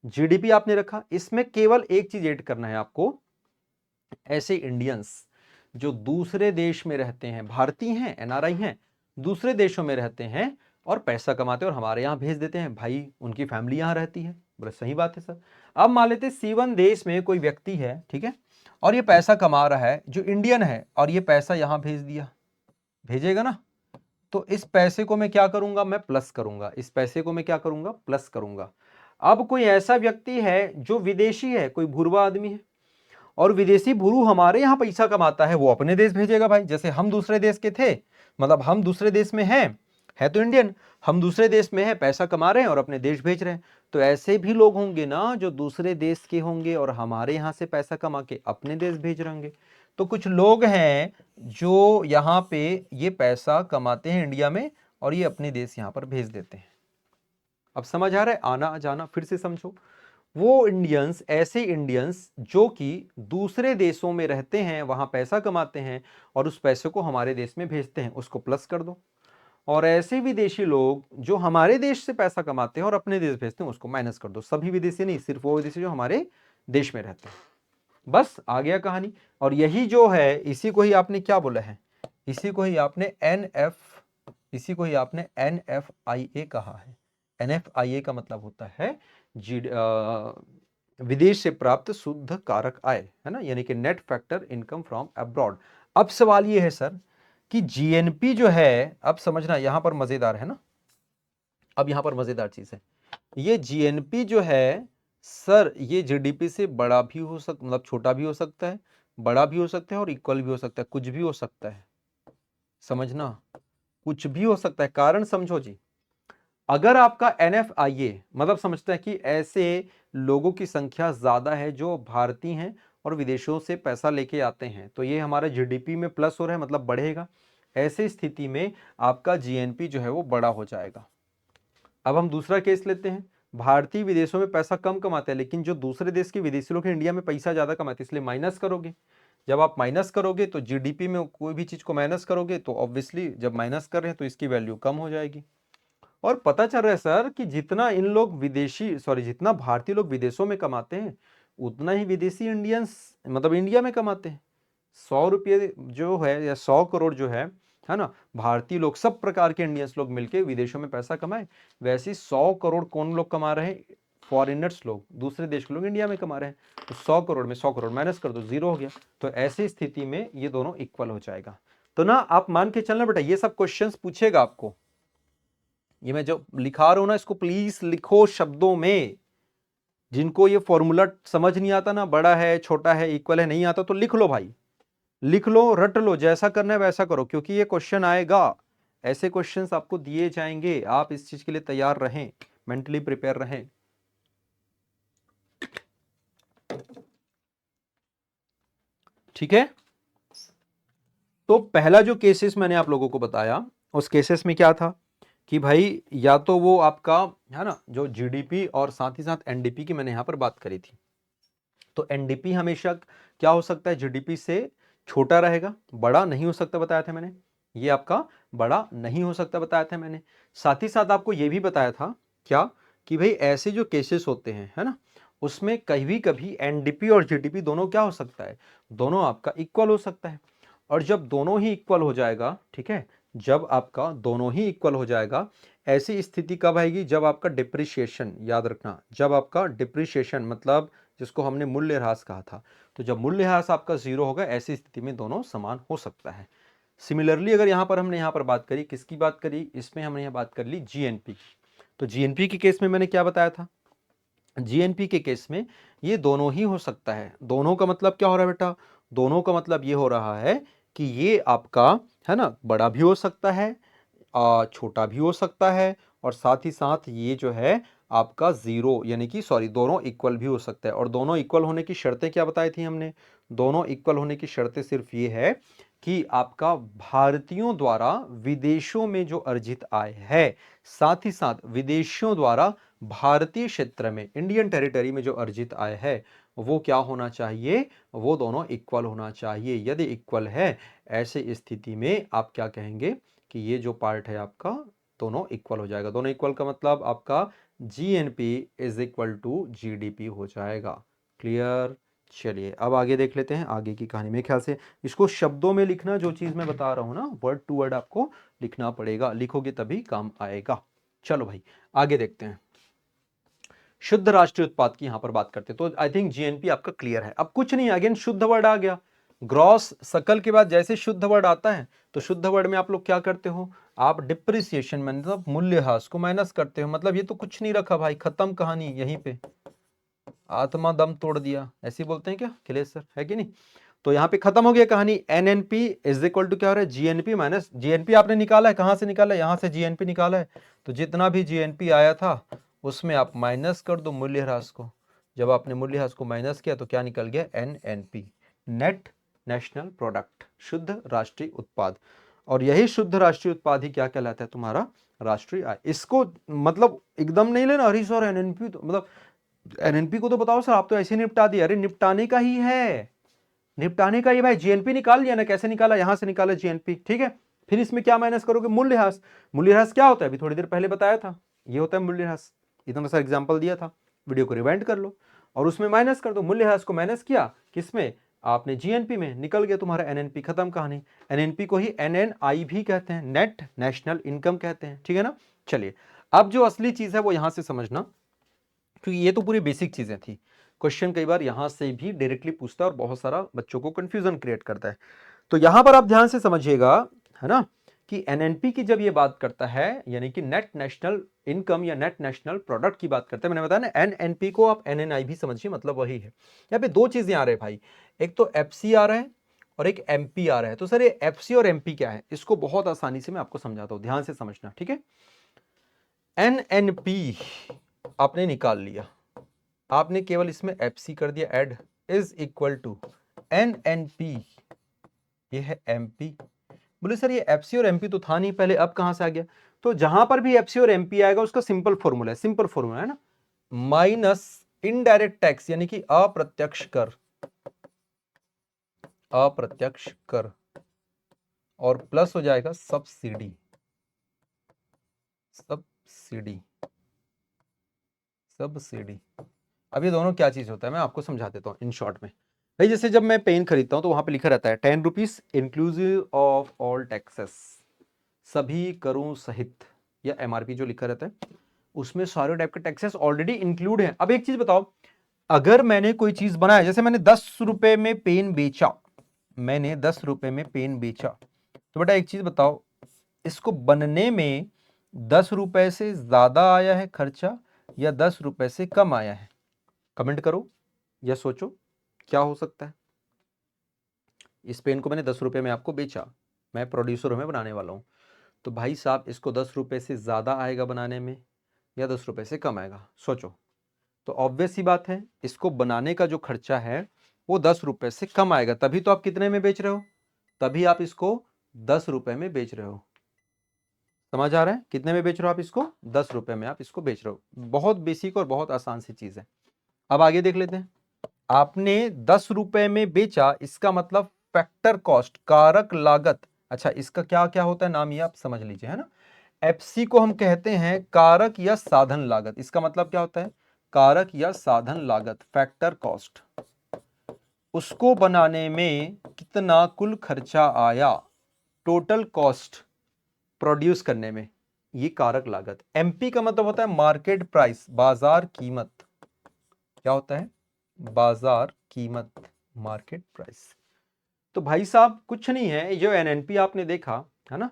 जीडीपी आपने रखा, इसमें केवल एक चीज ऐड करना है आपको, ऐसे इंडियंस जो दूसरे देश में रहते हैं, भारतीय हैं, एनआरआई हैं, दूसरे देशों में रहते हैं और पैसा कमाते हैं और हमारे यहां भेज देते हैं, भाई उनकी फैमिली यहां रहती है। बोले सही बात है सर। अब मान लेते C1 देश में कोई व्यक्ति है, ठीक है, और ये पैसा कमा रहा है, जो इंडियन है, और ये पैसा यहां भेज दिया, भेजेगा ना, तो इस पैसे को मैं क्या करूंगा, मैं प्लस करूंगा, इस पैसे को मैं क्या करूंगा, प्लस करूंगा। अब कोई ऐसा व्यक्ति है जो विदेशी है, कोई भूरवा आदमी है, और विदेशी भूरू हमारे यहां पैसा कमाता है, वो अपने देश भेजेगा भाई। जैसे हम दूसरे देश के थे, मतलब हम दूसरे देश में हैं, है तो इंडियन, हम दूसरे देश में है, पैसा कमा रहे हैं और अपने देश भेज रहे हैं, तो ऐसे भी लोग होंगे ना जो दूसरे देश के होंगे और हमारे यहां से पैसा कमा के अपने देश भेज रहे होंगे। तो कुछ लोग हैं जो यहाँ पे ये पैसा कमाते हैं इंडिया में और ये अपने देश यहाँ पर भेज देते हैं। अब समझ आ रहा है, आना जाना, फिर से समझो। वो इंडियंस, ऐसे इंडियंस जो कि दूसरे देशों में रहते हैं, वहां पैसा कमाते हैं और उस पैसे को हमारे देश में भेजते हैं, उसको प्लस कर दो। और ऐसे विदेशी लोग जो हमारे देश से पैसा कमाते हैं और अपने देश भेजते हैं, उसको माइनस कर दो। सभी विदेशी नहीं, सिर्फ वो विदेशी जो हमारे देश में रहते हैं। बस आ गया कहानी। और यही जो है, इसी को ही आपने क्या बोला है, इसी को ही आपने NFIA कहा है। NFIA का मतलब होता है विदेश से प्राप्त शुद्ध कारक आय, है ना, यानी कि net factor income from abroad. अब सवाल ये है सर कि जीएनपी जो है, अब समझना यहां पर मजेदार है ना, अब यहां पर मजेदार चीज है, ये जीएनपी जो है सर, ये जीडीपी से बड़ा भी हो सकता, मतलब छोटा भी हो सकता है, बड़ा भी हो सकता है और इक्वल भी हो सकता है, कुछ भी हो सकता है। समझना, कुछ भी हो सकता है। कारण समझो जी, अगर आपका NFIA मतलब समझता है कि ऐसे लोगों की संख्या ज्यादा है जो भारतीय हैं और विदेशों से पैसा लेके आते हैं, तो ये हमारा जीडीपी में प्लस हो रहा है, मतलब बढ़ेगा। ऐसी स्थिति में आपका जीएनपी जो है वो बड़ा हो जाएगा। अब हम दूसरा केस लेते हैं, भारतीय विदेशों में पैसा कम कमाते हैं, लेकिन जो दूसरे देश के विदेशी लोग हैं इंडिया में पैसा ज्यादा कमाते हैं, इसलिए माइनस करोगे। जब आप माइनस करोगे तो जीडीपी में कोई भी चीज को माइनस करोगे तो ऑब्वियसली जब माइनस कर रहे हैं तो इसकी वैल्यू कम हो जाएगी। और पता चल रहा है सर कि जितना इन लोग जितना भारतीय लोग विदेशों में कमाते हैं, उतना ही विदेशी इंडियंस मतलब इंडिया में कमाते हैं। 100 रुपये जो है या 100 करोड़ जो है ना, भारतीय लोग, सब प्रकार के इंडियंस लोग मिलके विदेशों में पैसा कमाए, वैसे 100 करोड़ कौन लोग कमा रहे हैं, फॉरेनर्स लोग, दूसरे देश के लोग इंडिया में कमा रहे हैं। तो 100 करोड़ में 100 करोड़ माइनस कर दो, जीरो हो गया। तो ऐसी स्थिति में ये दोनों इक्वल हो जाएगा। तो ना आप मान के चलना बेटा, ये सब क्वेश्चंस पूछेगा आपको, ये मैं जो लिखा रहा हूं ना, इसको प्लीज लिखो शब्दों में। जिनको ये फॉर्मूला समझ नहीं आता ना, बड़ा है, छोटा है, इक्वल है, नहीं आता, तो लिख लो भाई, लिख लो, रट लो, जैसा करना है वैसा करो, क्योंकि ये क्वेश्चन आएगा, ऐसे क्वेश्चंस आपको दिए जाएंगे। आप इस चीज के लिए तैयार रहें, मेंटली प्रिपेयर रहें। ठीक है, तो पहला जो केसेस मैंने आप लोगों को बताया, उस केसेस में क्या था कि भाई या तो वो आपका है ना, जो जीडीपी और साथ ही साथ एनडीपी की मैंने यहां पर बात करी थी। तो एनडीपी हमेशा क्या हो सकता है, जीडीपी से छोटा रहेगा, बड़ा नहीं हो सकता बताया था मैंने, ये आपका बड़ा नहीं हो सकता बताया था मैंने। साथ ही साथ आपको ये भी बताया था क्या कि भाई ऐसे जो केसेस होते हैं, है ना, उसमें कभी कभी एनडीपी और जीडीपी दोनों क्या हो सकता है, दोनों आपका इक्वल हो सकता है। और जब दोनों ही इक्वल हो जाएगा, ठीक है, जब आपका दोनों ही इक्वल हो जाएगा, ऐसी स्थिति कब आएगी, जब आपका डिप्रिसिएशन, याद रखना, जब आपका डिप्रिसिएशन मतलब जिसको हमने मूल्यह्रास कहा था, तो जब मूल्यह्रास आपका जीरो होगा, ऐसी स्थिति में दोनों समान हो सकता है। सिमिलरली अगर यहां पर हमने यहां पर बात करी, किसकी बात करी, इसमें हमने यहां बात कर ली जीएनपी की। तो जीएनपी के केस में मैंने क्या बताया था, जीएनपी के केस में ये दोनों ही हो सकता है। दोनों का मतलब क्या हो रहा है बेटा, दोनों का मतलब ये हो रहा है कि ये आपका है ना, बड़ा भी हो सकता है, छोटा भी हो सकता है, और साथ ही साथ ये जो है आपका जीरो यानी कि दोनों इक्वल भी हो सकता है। और दोनों इक्वल होने की शर्तें क्या बताई थी हमने, दोनों इक्वल होने की शर्तें सिर्फ ये है कि आपका भारतीयों द्वारा विदेशों में जो अर्जित आय है, साथ ही साथ विदेशियों द्वारा भारतीय क्षेत्र में, इंडियन टेरिटरी में जो अर्जित आय है, वो क्या होना चाहिए, वो दोनों इक्वल होना चाहिए। यदि इक्वल है, ऐसे स्थिति में आप क्या कहेंगे कि ये जो पार्ट है आपका दोनों इक्वल हो जाएगा। दोनों इक्वल का मतलब आपका GNP is equal to GDP हो जाएगा। क्लियर? चलिए अब आगे देख लेते हैं आगे की कहानी। मेरे ख्याल से इसको शब्दों में लिखना, जो चीज मैं बता रहा हूं ना, वर्ड टू वर्ड आपको लिखना पड़ेगा, लिखोगे तभी काम आएगा। चलो भाई आगे देखते हैं। शुद्ध राष्ट्रीय उत्पाद की यहां पर बात करते हैं, तो आई थिंक जीएनपी आपका क्लियर है। अब कुछ नहीं, अगेन शुद्ध वर्ड आ गया। ग्रॉस सकल के बाद जैसे शुद्ध वर्ड आता है तो शुद्ध वर्ड में आप लोग क्या करते हो, आप डिप्रिसिएशन मतलब मूल्यह्रास को माइनस करते हो। मतलब ये तो कुछ नहीं रखा भाई, खत्म कहानी यहीं पे, आत्मा दम तोड़ दिया, ऐसे बोलते हैं क्या अखिलेश सर, है कि नहीं? तो यहाँ पे खत्म हो गया कहानी। एनएनपी इज इक्वल टू क्या हो रहा है, जीएनपी माइनस, जीएनपी आपने निकाला है, कहां से निकाला है, यहां से जीएनपी निकाला है, तो जितना भी जीएनपी आया था उसमें आप माइनस कर दो मूल्यह्रास को। जब आपने मूल्यह्रास को माइनस किया तो क्या निकल गया, एनएनपी, नेट नेशनल प्रोडक्ट, शुद्ध राष्ट्रीय उत्पाद। और यही शुद्ध राष्ट्रीय उत्पाद ही क्या कहलाता है, तुम्हारा राष्ट्रीय आय। इसको मतलब एकदम नहीं लेना, हरीश और एनएनपी तो मतलब एनएनपी को तो बताओ सर, आप तो ऐसे निपटा दिया। अरे निपटाने का ही है, निपटाने का ही भाई। जीएनपी निकाल लिया ना, कैसे निकाला, यहां से निकाला जीएनपी, ठीक है। फिर इसमें क्या माइनस करोगे, मूल्यह्रास। मूल्यह्रास क्या होता है, अभी थोड़ी देर पहले बताया था, ये होता है मूल्यह्रास। इतना सा एग्जांपल दिया था, वीडियो को रिवाइंड कर लो और उसमें माइनस कर दो। मूल्यह्रास को माइनस किया किसमें, आपने जीएनपी में, निकल गया तुम्हारा एनएनपी, खत्म कहानी। एनएनपी को ही एनएनआई भी कहते हैं, नेट नेशनल इनकम कहते हैं, ठीक है ना। चलिए अब जो असली चीज है वो यहां से समझना, क्योंकि ये तो पूरी बेसिक चीजें थी। क्वेश्चन कई बार यहां से भी डायरेक्टली पूछता है और बहुत सारा बच्चों को कंफ्यूजन क्रिएट करता है। तो यहां पर आप ध्यान से समझिएगा, है ना, कि एनएनपी की जब ये बात करता है यानी कि नेट नेशनल इनकम या नेट नेशनल प्रोडक्ट की बात करते हैं, मैंने बताया ना एनएनपी को आप एनएनआई भी समझिए, मतलब वही है। यहाँ पे दो चीजें आ रहे हैं भाई, एक तो एफसी आ रहा है और एक एमपी आ रहा है। तो सर ये एफसी और एमपी क्या है, इसको बहुत आसानी से मैं आपको समझाता हूं, ध्यान से समझना, ठीक है। एनएनपी आपने निकाल लिया, आपने केवल इसमें एफसी कर दिया add, is equal to NNP, ये है एमपी। बोले सर ये एफसी और एमपी तो था नहीं पहले, अब कहां से आ गया? तो जहां पर भी एफसी और एमपी आएगा उसका सिंपल फॉर्मूला है, सिंपल फॉर्मूला है ना, माइनस इनडायरेक्ट टैक्स यानी कि अप्रत्यक्ष कर, अप्रत्यक्ष कर, और प्लस हो जाएगा सब्सिडी, सब्सिडी, सब्सिडी। अब ये दोनों क्या चीज होता है मैं आपको समझा देता हूं इन शॉर्ट में। भाई जैसे जब मैं पेन खरीदता हूं तो वहां पे लिखा रहता है 10 rupees inclusive of all taxes, सभी करों सहित, या एमआरपी जो लिखा रहता है उसमें सारे टाइप के टैक्सेस ऑलरेडी इंक्लूड है। अब एक चीज बताओ, अगर मैंने कोई चीज बनाया, जैसे मैंने 10 रुपए में पेन बेचा, मैंने 10 रुपए में पेन बेचा, तो बेटा एक चीज बताओ, इसको बनने में 10 रुपए से ज्यादा आया है खर्चा या 10 रुपए से कम आया है? कमेंट करो या सोचो क्या हो सकता है। इस पेन को मैंने 10 रुपए में आपको बेचा, मैं प्रोड्यूसर हूं, मैं बनाने वाला हूं, तो भाई साहब इसको 10 रुपए से ज्यादा आएगा बनाने में या 10 रुपए से कम आएगा, सोचो। तो ऑब्वियस ही बात है, इसको बनाने का जो खर्चा है वो 10 रुपए से कम आएगा, तभी तो आप कितने में बेच रहे हो, तभी आप इसको 10 रुपए में बेच रहे हो। समझ आ रहा है, कितने में बेच रहे हो आप इसको, 10 रुपए में आप इसको बेच रहे हो। बहुत बेसिक और बहुत आसान सी चीज है। अब आगे देख लेते हैं। आपने 10 रुपए में बेचा, इसका मतलब फैक्टर कॉस्ट, कारक लागत। अच्छा इसका क्या क्या होता है नाम, ये आप समझ लीजिए, है ना। एफसी को हम कहते हैं कारक या साधन लागत, इसका मतलब क्या होता है, कारक या साधन लागत, फैक्टर कॉस्ट। उसको बनाने में कितना कुल खर्चा आया, टोटल कॉस्ट प्रोड्यूस करने में, ये कारक लागत। एमपी का मतलब होता है मार्केट प्राइस, बाजार कीमत। क्या होता है, बाजार कीमत, मार्केट प्राइस। तो भाई साहब कुछ नहीं है, जो एनएनपी आपने देखा है ना,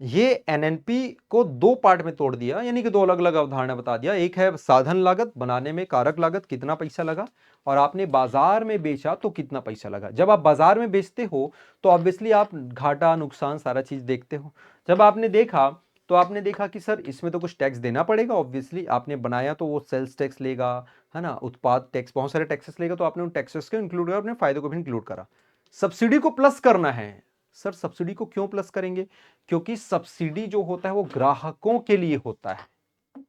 ये एनएनपी को दो पार्ट में तोड़ दिया, यानी कि दो अलग अलग अवधारणा बता दिया। एक है साधन लागत, बनाने में कारक लागत कितना पैसा लगा, और आपने बाजार में बेचा तो कितना पैसा लगा। जब आप बाजार में बेचते हो तो ऑब्वियसली आप घाटा नुकसान सारा चीज देखते हो। जब आपने देखा तो आपने देखा कि सर इसमें तो कुछ टैक्स देना पड़ेगा, ऑब्वियसली आपने बनाया तो वो सेल्स टैक्स लेगा, है ना, उत्पाद टैक्स, बहुत सारे टैक्सेस लेगा, तो आपने उन टैक्सेस को इंक्लूड करा, अपने फायदे को भी इंक्लूड करा। सब्सिडी को प्लस करना है, सर सब्सिडी को क्यों प्लस करेंगे, क्योंकि सब्सिडी जो होता है वो ग्राहकों के लिए होता है।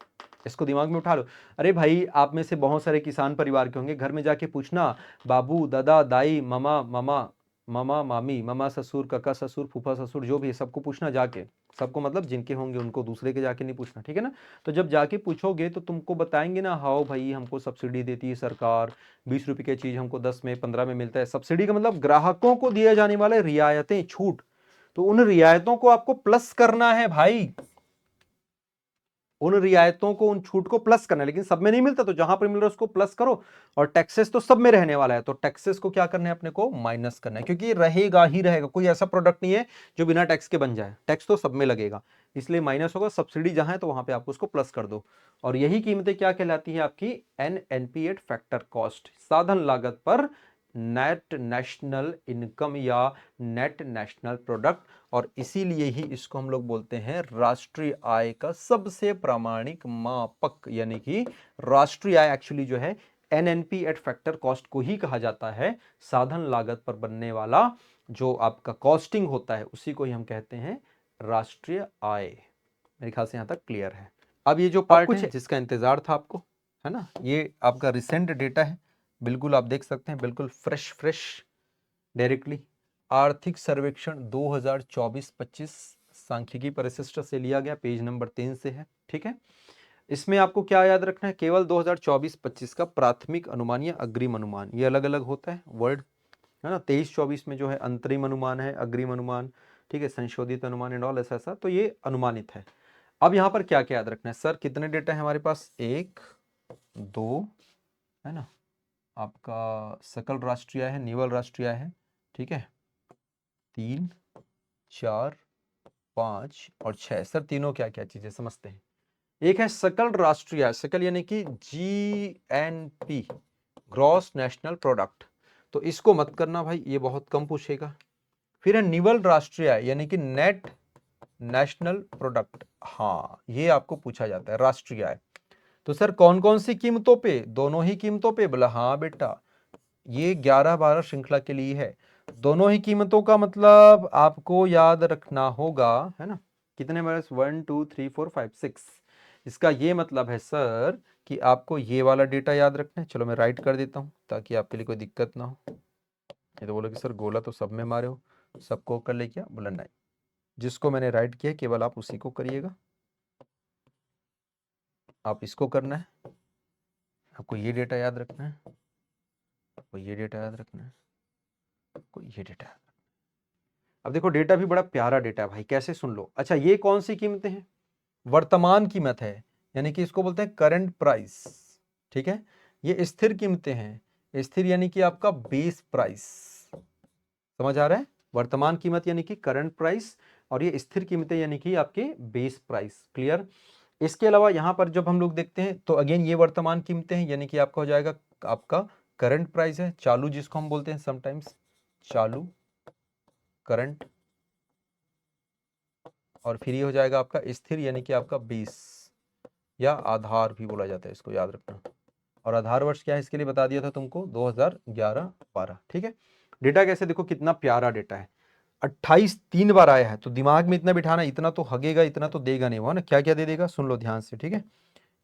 इसको दिमाग में उठा लो। अरे भाई आप में से बहुत सारे किसान परिवार के होंगे, घर में जाके पूछना, बाबू दादा दाई मामा मामा मामा मामी, मामा ससुर, काका ससुर, फूफा ससुर, जो भी है सबको पूछना जाके, सबको मतलब जिनके होंगे उनको, दूसरे के जाके नहीं पूछना, ठीक है ना। तो जब जाके पूछोगे तो तुमको बताएंगे ना, हाँ भाई हमको सब्सिडी देती है सरकार, 20 रुपए की चीज हमको 10 में 15 में मिलता है। सब्सिडी का मतलब ग्राहकों को दिए जाने वाले रियायतें, छूट, तो उन रियायतों को आपको प्लस करना है भाई, उन रियायतों को, उन छूट को प्लस करना है। लेकिन सब में नहीं मिलता, तो जहां पर मिल रहा है उसको प्लस करो, और टैक्सेस तो सब में रहने वाला है, तो टैक्सेस को क्या करना है अपने को, माइनस करना है, क्योंकि रहेगा ही रहेगा, कोई ऐसा प्रोडक्ट नहीं है जो बिना टैक्स के बन जाए, टैक्स तो सब में लगेगा, इसलिए माइनस होगा। सब्सिडी जहां है तो वहां पे आप उसको प्लस कर दो, और यही कीमतें क्या कहलाती है आपकी, NNP8 फैक्टर कॉस्ट, साधन लागत पर नेट नेशनल इनकम या नेट नेशनल प्रोडक्ट। और इसीलिए ही इसको हम लोग बोलते हैं राष्ट्रीय आय का सबसे प्रामाणिक मापक, यानी कि राष्ट्रीय आय एक्चुअली जो है NNP8 फैक्टर कॉस्ट को ही कहा जाता है। साधन लागत पर बनने वाला जो आपका कॉस्टिंग होता है उसी को ही हम कहते हैं राष्ट्रीय आय। मेरे ख्याल से यहां तक क्लियर है। अब ये जो पार्ट है जिसका इंतजार था आपको, है ना, ये आपका रिसेंट डेटा है, बिल्कुल आप देख सकते हैं, बिल्कुल फ्रेश डायरेक्टली आर्थिक सर्वेक्षण 2024-25 सांख्यिकी परिशिष्ट से लिया गया, पेज नंबर 3 से है, ठीक है। इसमें आपको क्या याद रखना है, केवल 2024-25 का प्राथमिक अनुमान या अग्रिम अनुमान, ये अलग अलग होता है वर्ड, है ना। 23-24 में जो है अंतरिम अनुमान है, अग्रिम अनुमान, ठीक है, संशोधित अनुमान एंड ऑल, ऐसा, तो ये अनुमानित है। अब यहाँ पर क्या क्या याद रखना है सर, कितने डेटा है हमारे पास, 1 2, है ना, आपका सकल राष्ट्रीय है, निवल राष्ट्रीय है, ठीक है, 3 4 5 और 6। सर तीनों क्या क्या चीजें समझते हैं। एक है सकल राष्ट्रीय आय, सकल यानी कि GNP, ग्रॉस नेशनल प्रोडक्ट, तो इसको मत करना भाई, ये बहुत कम पूछेगा। फिर है निवल राष्ट्रीय आय यानी कि नेट नेशनल प्रोडक्ट, हाँ ये आपको पूछा जाता है राष्ट्रीय आय। तो सर कौन कौन सी कीमतों पे, दोनों ही कीमतों पे, बोला हाँ बेटा, ये 11-12 श्रृंखला के लिए है, दोनों ही कीमतों का मतलब आपको याद रखना होगा, है ना। कितने बार, 1 2 3 4 5 6, इसका ये मतलब है सर कि आपको ये वाला डेटा याद रखना है। चलो मैं राइट कर देता हूं ताकि आपके लिए कोई दिक्कत ना हो। ये तो बोलो कि सर गोला तो सब में मारे हो, सबको कर ले क्या, बोला नहीं, जिसको मैंने राइट किया केवल आप उसी को करिएगा। आप इसको करना है, आपको ये डेटा याद रखना है, आपको ये डेटा याद रखना है, आपको ये डेटा याद। अब देखो डेटा भी बड़ा प्यारा डेटा है भाई, कैसे सुन लो। अच्छा ये कौन सी कीमतें हैं, वर्तमान कीमत है, यानी कि इसको बोलते हैं करंट प्राइस, ठीक है। ये स्थिर कीमतें हैं, स्थिर यानी कि आपका बेस प्राइस, समझ आ रहा है, वर्तमान कीमत यानी कि करंट प्राइस, और ये स्थिर कीमतें यानी कि आपके बेस प्राइस, क्लियर। इसके अलावा यहां पर जब हम लोग देखते हैं तो अगेन ये वर्तमान कीमतें हैं, यानी कि आपका हो जाएगा आपका करंट प्राइस है, चालू जिसको हम बोलते हैं समटाइम्स, चालू करंट, और फिर ये हो जाएगा आपका स्थिर यानी कि आपका बेस या आधार भी बोला जाता है, इसको याद रखना। और आधार वर्ष क्या है इसके लिए बता दिया था तुमको, 2011-12, ठीक है। डेटा कैसे देखो कितना प्यारा डेटा है, 28 3 बार आया है, तो दिमाग में इतना बिठाना, इतना तो हगेगा, इतना तो देगा नहीं वो, है ना। क्या क्या दे देगा सुन लो ध्यान से, ठीक है,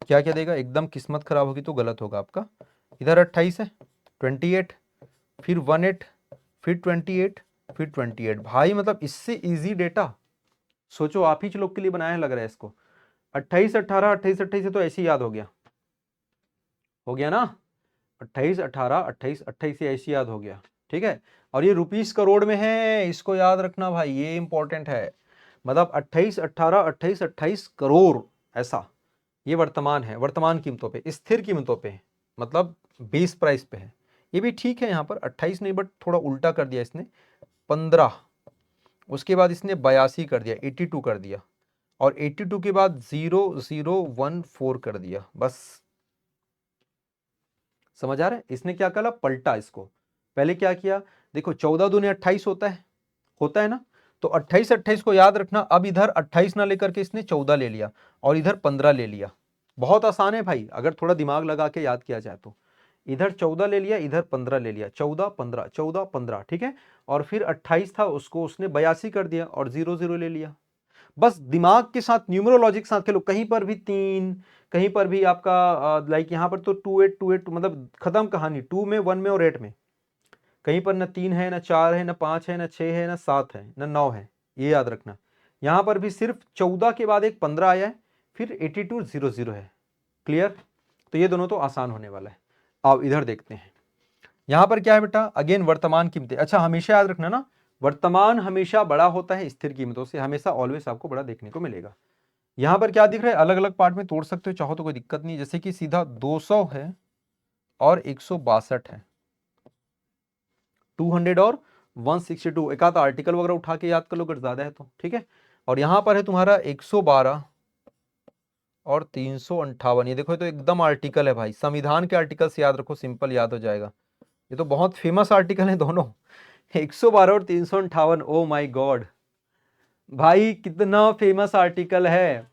क्या क्या देगा, एकदम किस्मत खराब होगी तो गलत होगा आपका। इधर 28 है, 28, फिर 18, फिर 28, फिर 28, भाई मतलब इससे इजी डेटा सोचो, आप ही लोग के लिए बनाया लग रहा है इसको। 28 18 28 28 से तो ऐसे ही याद हो गया ना, 28 18 28 28 से ऐसे याद हो गया, ठीक है। और ये रुपीस करोड़ में है, इसको याद रखना भाई, ये इंपॉर्टेंट है। मतलब 28 18 28 28 करोड़, ऐसा ये वर्तमान है, वर्तमान कीमतों पे, स्थिर कीमतों पे, मतलब बेस प्राइस पे है। ये भी ठीक है, यहाँ पर 28 नहीं, बट थोड़ा उल्टा कर दिया इसने, 15, उसके बाद इसने 82 कर दिया, 82 कर दिया, और 82 के बाद 0014 कर दिया, बस समझ आ रहा है। इसने क्या करा, पलटा इसको, पहले क्या किया, देखो 14 दूनी 28 होता है ना, तो 28 28 को याद रखना। अब इधर 28 ना लेकर के इसने 14 ले लिया, और इधर 15 ले लिया। बहुत आसान है भाई, अगर थोड़ा दिमाग लगा के याद किया जाए तो। इधर 14 ले लिया, इधर 15 ले लिया, 14 15 14 15, ठीक है। और फिर 28 था, उसको उसने 82 कर दिया, और 00 ले लिया। बस दिमाग के साथ, न्यूमरोलॉजी के साथ खेलो, कहीं पर भी 3, कहीं पर भी आपका लाइक यहाँ पर तो 28 28, मतलब खत्म कहानी, 2 में 1 में और 8 में। कहीं पर ना 3 है, ना 4 है, ना 5 है, ना 6 है, ना 7 है, ना 9 है, ये याद रखना। यहां पर भी सिर्फ 14 के बाद एक 15 आया है, फिर 8200 है। क्लियर? तो ये दोनों तो आसान होने वाला है। आओ इधर देखते हैं, यहां पर क्या है बेटा, अगेन वर्तमान कीमतें। अच्छा हमेशा याद रखना ना, वर्तमान हमेशा बड़ा होता है स्थिर कीमतों से, हमेशा ऑलवेज आपको बड़ा देखने को मिलेगा। यहां पर क्या दिख रहा है, अलग अलग पार्ट में तोड़ सकते हो चाहो तो, कोई दिक्कत नहीं। जैसे कि सीधा 200 है और 162 है, 200 और 162, एक आध आर्टिकल वगैरह उठा के याद कर लो अगर ज्यादा है तो, ठीक है। और यहां पर है तुम्हारा 112 और 358, ये देखो ये तो एकदम आर्टिकल है भाई, संविधान के आर्टिकल से याद रखो, सिंपल याद हो जाएगा। ये तो बहुत फेमस आर्टिकल है दोनों, 112 और 358। ओ माय गॉड भाई, कितना फेमस आर्टिकल है,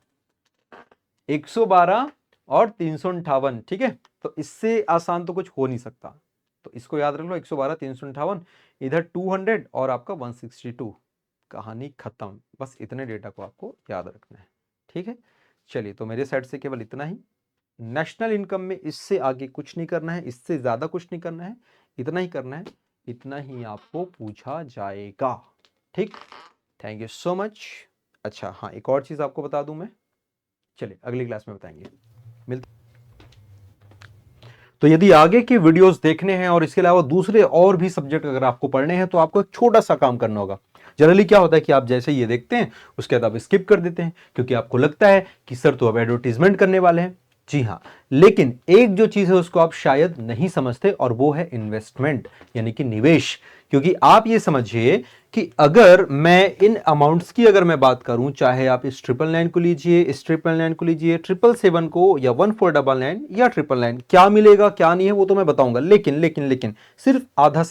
112 और 358, ठीक है। तो इससे आसान तो कुछ हो नहीं सकता, तो इसको याद रख लो, 112 358, इधर 200 और आपका 162, कहानी खत्म। बस इतने डेटा को आपको याद रखना है, ठीक है। चलिए, तो मेरे साइड से केवल इतना ही। नेशनल इनकम में इससे आगे कुछ नहीं करना है, इससे ज्यादा कुछ नहीं करना है, इतना ही करना है, इतना ही आपको पूछा जाएगा, ठीक। Thank you so much. अच्छा हाँ, एक और चीज आपको बता दूं मैं, चलिए अगली क्लास में बताएंगे, मिलते। तो यदि आगे के वीडियोस देखने हैं और इसके अलावा दूसरे और भी सब्जेक्ट अगर आपको पढ़ने हैं, तो आपको एक छोटा सा काम करना होगा। जनरली क्या होता है कि आप जैसे ये देखते हैं उसके बाद आप स्किप कर देते हैं, क्योंकि आपको लगता है कि सर तो अब एडवर्टीजमेंट करने वाले हैं। जी हाँ, लेकिन एक जो चीज है उसको आप शायद नहीं समझते, और वो है इन्वेस्टमेंट यानी कि निवेश। क्योंकि आप ये समझिए कि अगर मैं इन अमाउंट्स की अगर मैं बात करूं, चाहे आप इस 999 को लीजिए, इस 999 को लीजिए, 777 को, या 1499 या 999, क्या मिलेगा क्या नहीं है वो तो मैं बताऊंगा। लेकिन लेकिन लेकिन सिर्फ आधा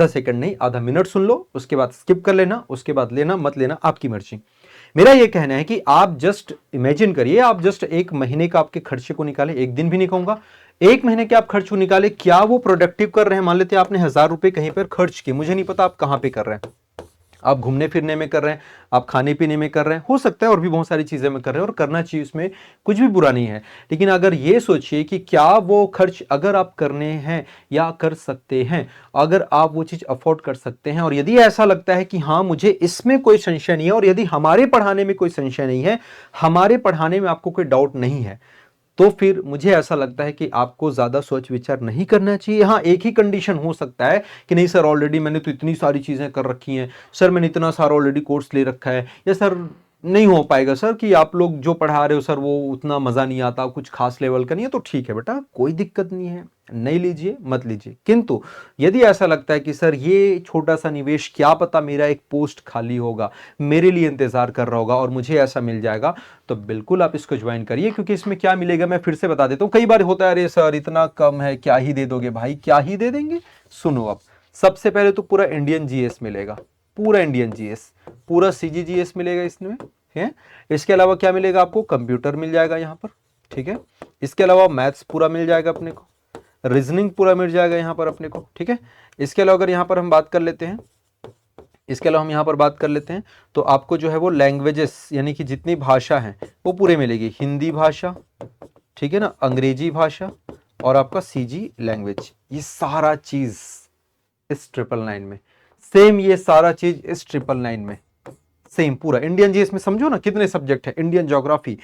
सेकंड नहीं, आधा मिनट सुन लो, उसके बाद स्किप कर लेना, उसके बाद लेना मत लेना आपकी मर्जी। मेरा यह कहना है कि आप जस्ट इमेजिन करिए, आप जस्ट एक महीने का आपके खर्चे को निकाले, एक दिन भी नहीं कहूंगा, एक महीने के आप खर्च को निकाले, क्या वो प्रोडक्टिव कर रहे हैं। मान लेते हैं आपने 1000 रुपए कहीं पर खर्च किए, मुझे नहीं पता आप कहां पे कर रहे हैं, आप घूमने फिरने में कर रहे हैं, आप खाने पीने में कर रहे हैं, हो सकता है और भी बहुत सारी चीजें में कर रहे हैं, और करना चाहिए, उसमें कुछ भी बुरा नहीं है। लेकिन अगर ये सोचिए कि क्या वो खर्च अगर आप करने हैं या कर सकते हैं, अगर आप वो चीज अफोर्ड कर सकते हैं, और यदि ऐसा लगता है कि हाँ मुझे इसमें कोई संशय नहीं है, और यदि हमारे पढ़ाने में कोई संशय नहीं है, हमारे पढ़ाने में आपको कोई डाउट नहीं है, तो फिर मुझे ऐसा लगता है कि आपको ज्यादा सोच विचार नहीं करना चाहिए। हाँ, एक ही कंडीशन हो सकता है कि नहीं सर ऑलरेडी मैंने तो इतनी सारी चीजें कर रखी हैं, सर मैंने इतना सारा ऑलरेडी कोर्स ले रखा है, या सर नहीं हो पाएगा सर कि आप लोग जो पढ़ा रहे हो सर वो उतना मजा नहीं आता, कुछ खास लेवल का नहीं है। तो ठीक है बेटा, कोई दिक्कत नहीं है, नहीं लीजिए मत लीजिए। किंतु यदि ऐसा लगता है कि सर ये छोटा सा निवेश, क्या पता मेरा एक पोस्ट खाली होगा, मेरे लिए इंतजार कर रहा होगा और मुझे ऐसा मिल जाएगा, तो बिल्कुल आप इसको ज्वाइन करिए। क्योंकि इसमें क्या मिलेगा मैं फिर से बता देता हूं, कई बार होता है अरे सर इतना कम है, क्या ही दे दोगे भाई, क्या ही दे देंगे। सुनो, अब सबसे पहले तो पूरा इंडियन जीएस मिलेगा, पूरा इंडियन जीएस, पूरा सीजीजीएस मिलेगा इसमें है। इसके अलावा क्या मिलेगा आपको, कंप्यूटर मिल जाएगा यहाँ पर, ठीक है। इसके अलावा मैथ्स पूरा मिल जाएगा अपने को, रीजनिंग पूरा मिल जाएगा यहाँ पर अपने को, ठीक है। इसके अलावा अगर यहाँ पर हम बात कर लेते हैं, इसके अलावा हम यहाँ पर बात कर लेते हैं, तो आपको जो है वो लैंग्वेजेस यानी कि जितनी भाषा है वो पूरे मिलेगी, हिंदी भाषा, ठीक है ना, अंग्रेजी भाषा, और आपका सीजी लैंग्वेज, ये सारा चीज इस 999 में सेम, ये सारा चीज इस 999 में सेम पूरा। इंडियन जीएस में समझो ना कितने सब्जेक्ट है, Indian geography,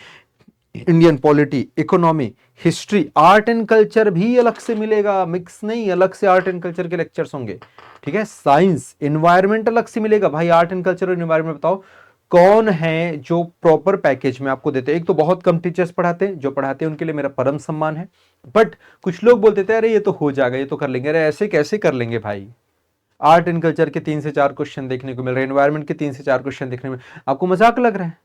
Indian polity, economy, history, art and culture भी अलग से मिलेगा, मिक्स नहीं, अलग से आर्ट एंड कल्चर के लेक्चर्स होंगे, ठीक है। साइंस, एनवायरमेंट अलग से मिलेगा भाई, आर्ट एंड कल्चर और एनवायरमेंट बताओ कौन है जो प्रॉपर पैकेज में आपको देते हैं। एक तो बहुत कम टीचर्स पढ़ाते हैं, जो पढ़ाते हैं उनके लिए मेरा परम सम्मान है, बट कुछ लोग बोलते थे अरे ये तो हो जाएगा, ये तो कर लेंगे, अरे ऐसे कैसे कर लेंगे भाई। आर्ट एंड कल्चर के 3 से 4 क्वेश्चन देखने को मिल रहे हैं, एनवायरमेंट के 3 से 4 क्वेश्चन देखने में, आपको मजाक लग रहा है,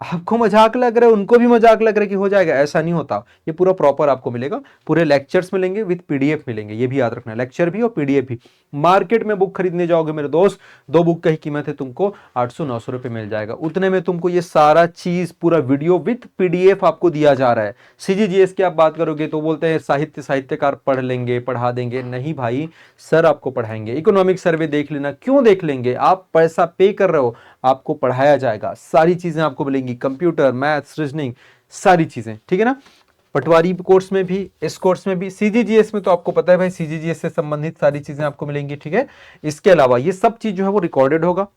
आपको मजाक लग रहा है, उनको भी मजाक लग रहा है कि हो जाएगा, ऐसा नहीं होता। ये पूरा प्रॉपर आपको मिलेगा, पूरे लेक्चर्स मिलेंगे विद पीडीएफ मिलेंगे, ये भी याद रखना, लेक्चर भी और पीडीएफ भी। मार्केट में बुक खरीदने जाओगे मेरे दोस्त, 2 बुक का ही कीमत है तुमको 800-900 रुपए मिल जाएगा, उतने में तुमको ये सारा चीज पूरा वीडियो विद पीडीएफ आपको दिया जा रहा है। सीजीजीएस की आप बात करोगे तो बोलते हैं साहित्यकार पढ़ लेंगे, पढ़ा देंगे, नहीं भाई, सर आपको पढ़ाएंगे। इकोनॉमिक सर्वे देख लेना, क्यों देख लेंगे, आप पैसा पे कर रहे हो, आपको पढ़ाया जाएगा, सारी चीजें आपको मिलेंगी, कंप्यूटर, मैथ्स, रीजनिंग, सारी चीजें, ठीक है ना। पटवारी कोर्स में भी, इस कोर्स में भी, सीजीजीएस में तो आपको पता है भाई, सीजीजीएस से संबंधित सारी चीजें आपको मिलेंगी, ठीक है। इसके अलावा ये सब चीज जो है वो रिकॉर्डेड होगा,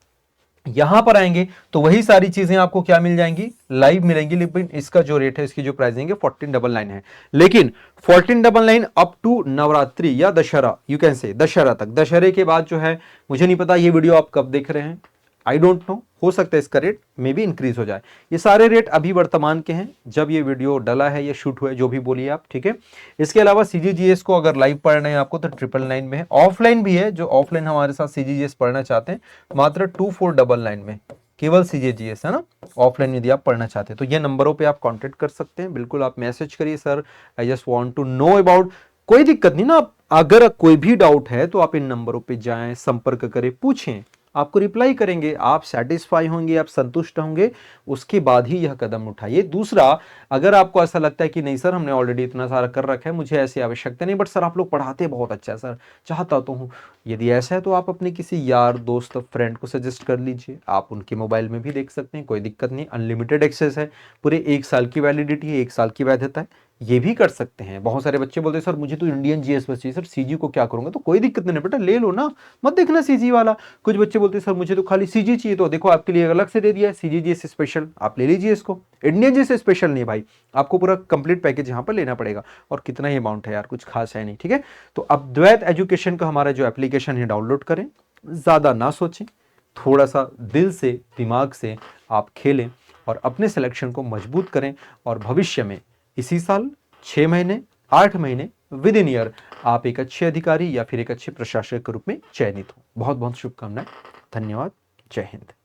यहां पर आएंगे तो वही सारी चीजें आपको क्या मिल जाएंगी, लाइव मिलेंगी, लेकिन इसका जो रेट है, इसकी जो प्राइसिंग है 1499 है। लेकिन 1499 अप टू नवरात्रि या Dussehra, you can say Dussehra तक, दशहरे के बाद जो है मुझे नहीं पता ये वीडियो आप कब देख रहे हैं, आई डोंट नो, हो सकता है इसका रेट मे भी इंक्रीज हो जाए। ये सारे रेट अभी वर्तमान के हैं, जब ये वीडियो डला है या शूट हुआ है, जो भी बोलिए आप, ठीक है। इसके अलावा सीजीजीएस को अगर लाइव पढ़ना है आपको तो 999 में है, ऑफलाइन भी है, जो ऑफलाइन हमारे साथ सीजीजीएस पढ़ना चाहते हैं मात्र 2499 में, केवल सीजीजीएस है ना, ऑफलाइन यदि आप पढ़ना चाहते हैं तो ये नंबरों पे आप कांटेक्ट कर सकते हैं, बिल्कुल आप मैसेज करिए, sir I just want to know about, कोई दिक्कत नहीं ना, अगर कोई भी डाउट है तो आप इन नंबरों पे जाएं, संपर्क करें, पूछें, आपको रिप्लाई करेंगे, आप सेटिस्फाई होंगे, आप संतुष्ट होंगे, उसके बाद ही यह कदम उठाइए। दूसरा, अगर आपको ऐसा लगता है कि नहीं सर हमने ऑलरेडी इतना सारा कर रखा है, मुझे ऐसी आवश्यकता नहीं, बट सर आप लोग पढ़ाते बहुत अच्छा है सर, चाहता तो हूँ, यदि ऐसा है तो आप अपने किसी यार दोस्त फ्रेंड को सजेस्ट कर लीजिए, आप उनके मोबाइल में भी देख सकते हैं, कोई दिक्कत नहीं, अनलिमिटेड एक्सेस है, पूरे 1 साल की वैलिडिटी है, 1 साल की वैधता है, ये भी कर सकते हैं। बहुत सारे बच्चे बोलते हैं सर मुझे तो इंडियन जीएस बस चाहिए, सर सीजी को क्या करूंगा, तो कोई दिक्कत नहीं बेटा, ले लो ना, मत देखना सीजी वाला। कुछ बच्चे बोलते हैं सर मुझे तो खाली सीजी चाहिए, तो देखो आपके लिए अलग से दे दिया है सीजी जीएस स्पेशल, आप ले लीजिए इसको, इंडियन जीएस स्पेशल नहीं भाई, आपको पूरा कंप्लीट पैकेज यहाँ पर लेना पड़ेगा, और कितना ही अमाउंट है यार, कुछ खास है नहीं, ठीक है। तो अब द्वैत एजुकेशन का हमारा जो एप्लीकेशन है डाउनलोड करें, ज्यादा ना सोचें, थोड़ा सा दिल से दिमाग से आप खेलें और अपने सिलेक्शन को मजबूत करें, और भविष्य में इसी साल 6 महीने 8 महीने विद इन ईयर आप एक अच्छे अधिकारी या फिर एक अच्छे प्रशासक के रूप में चयनित हो। बहुत बहुत शुभकामनाएं, धन्यवाद, जय हिंद।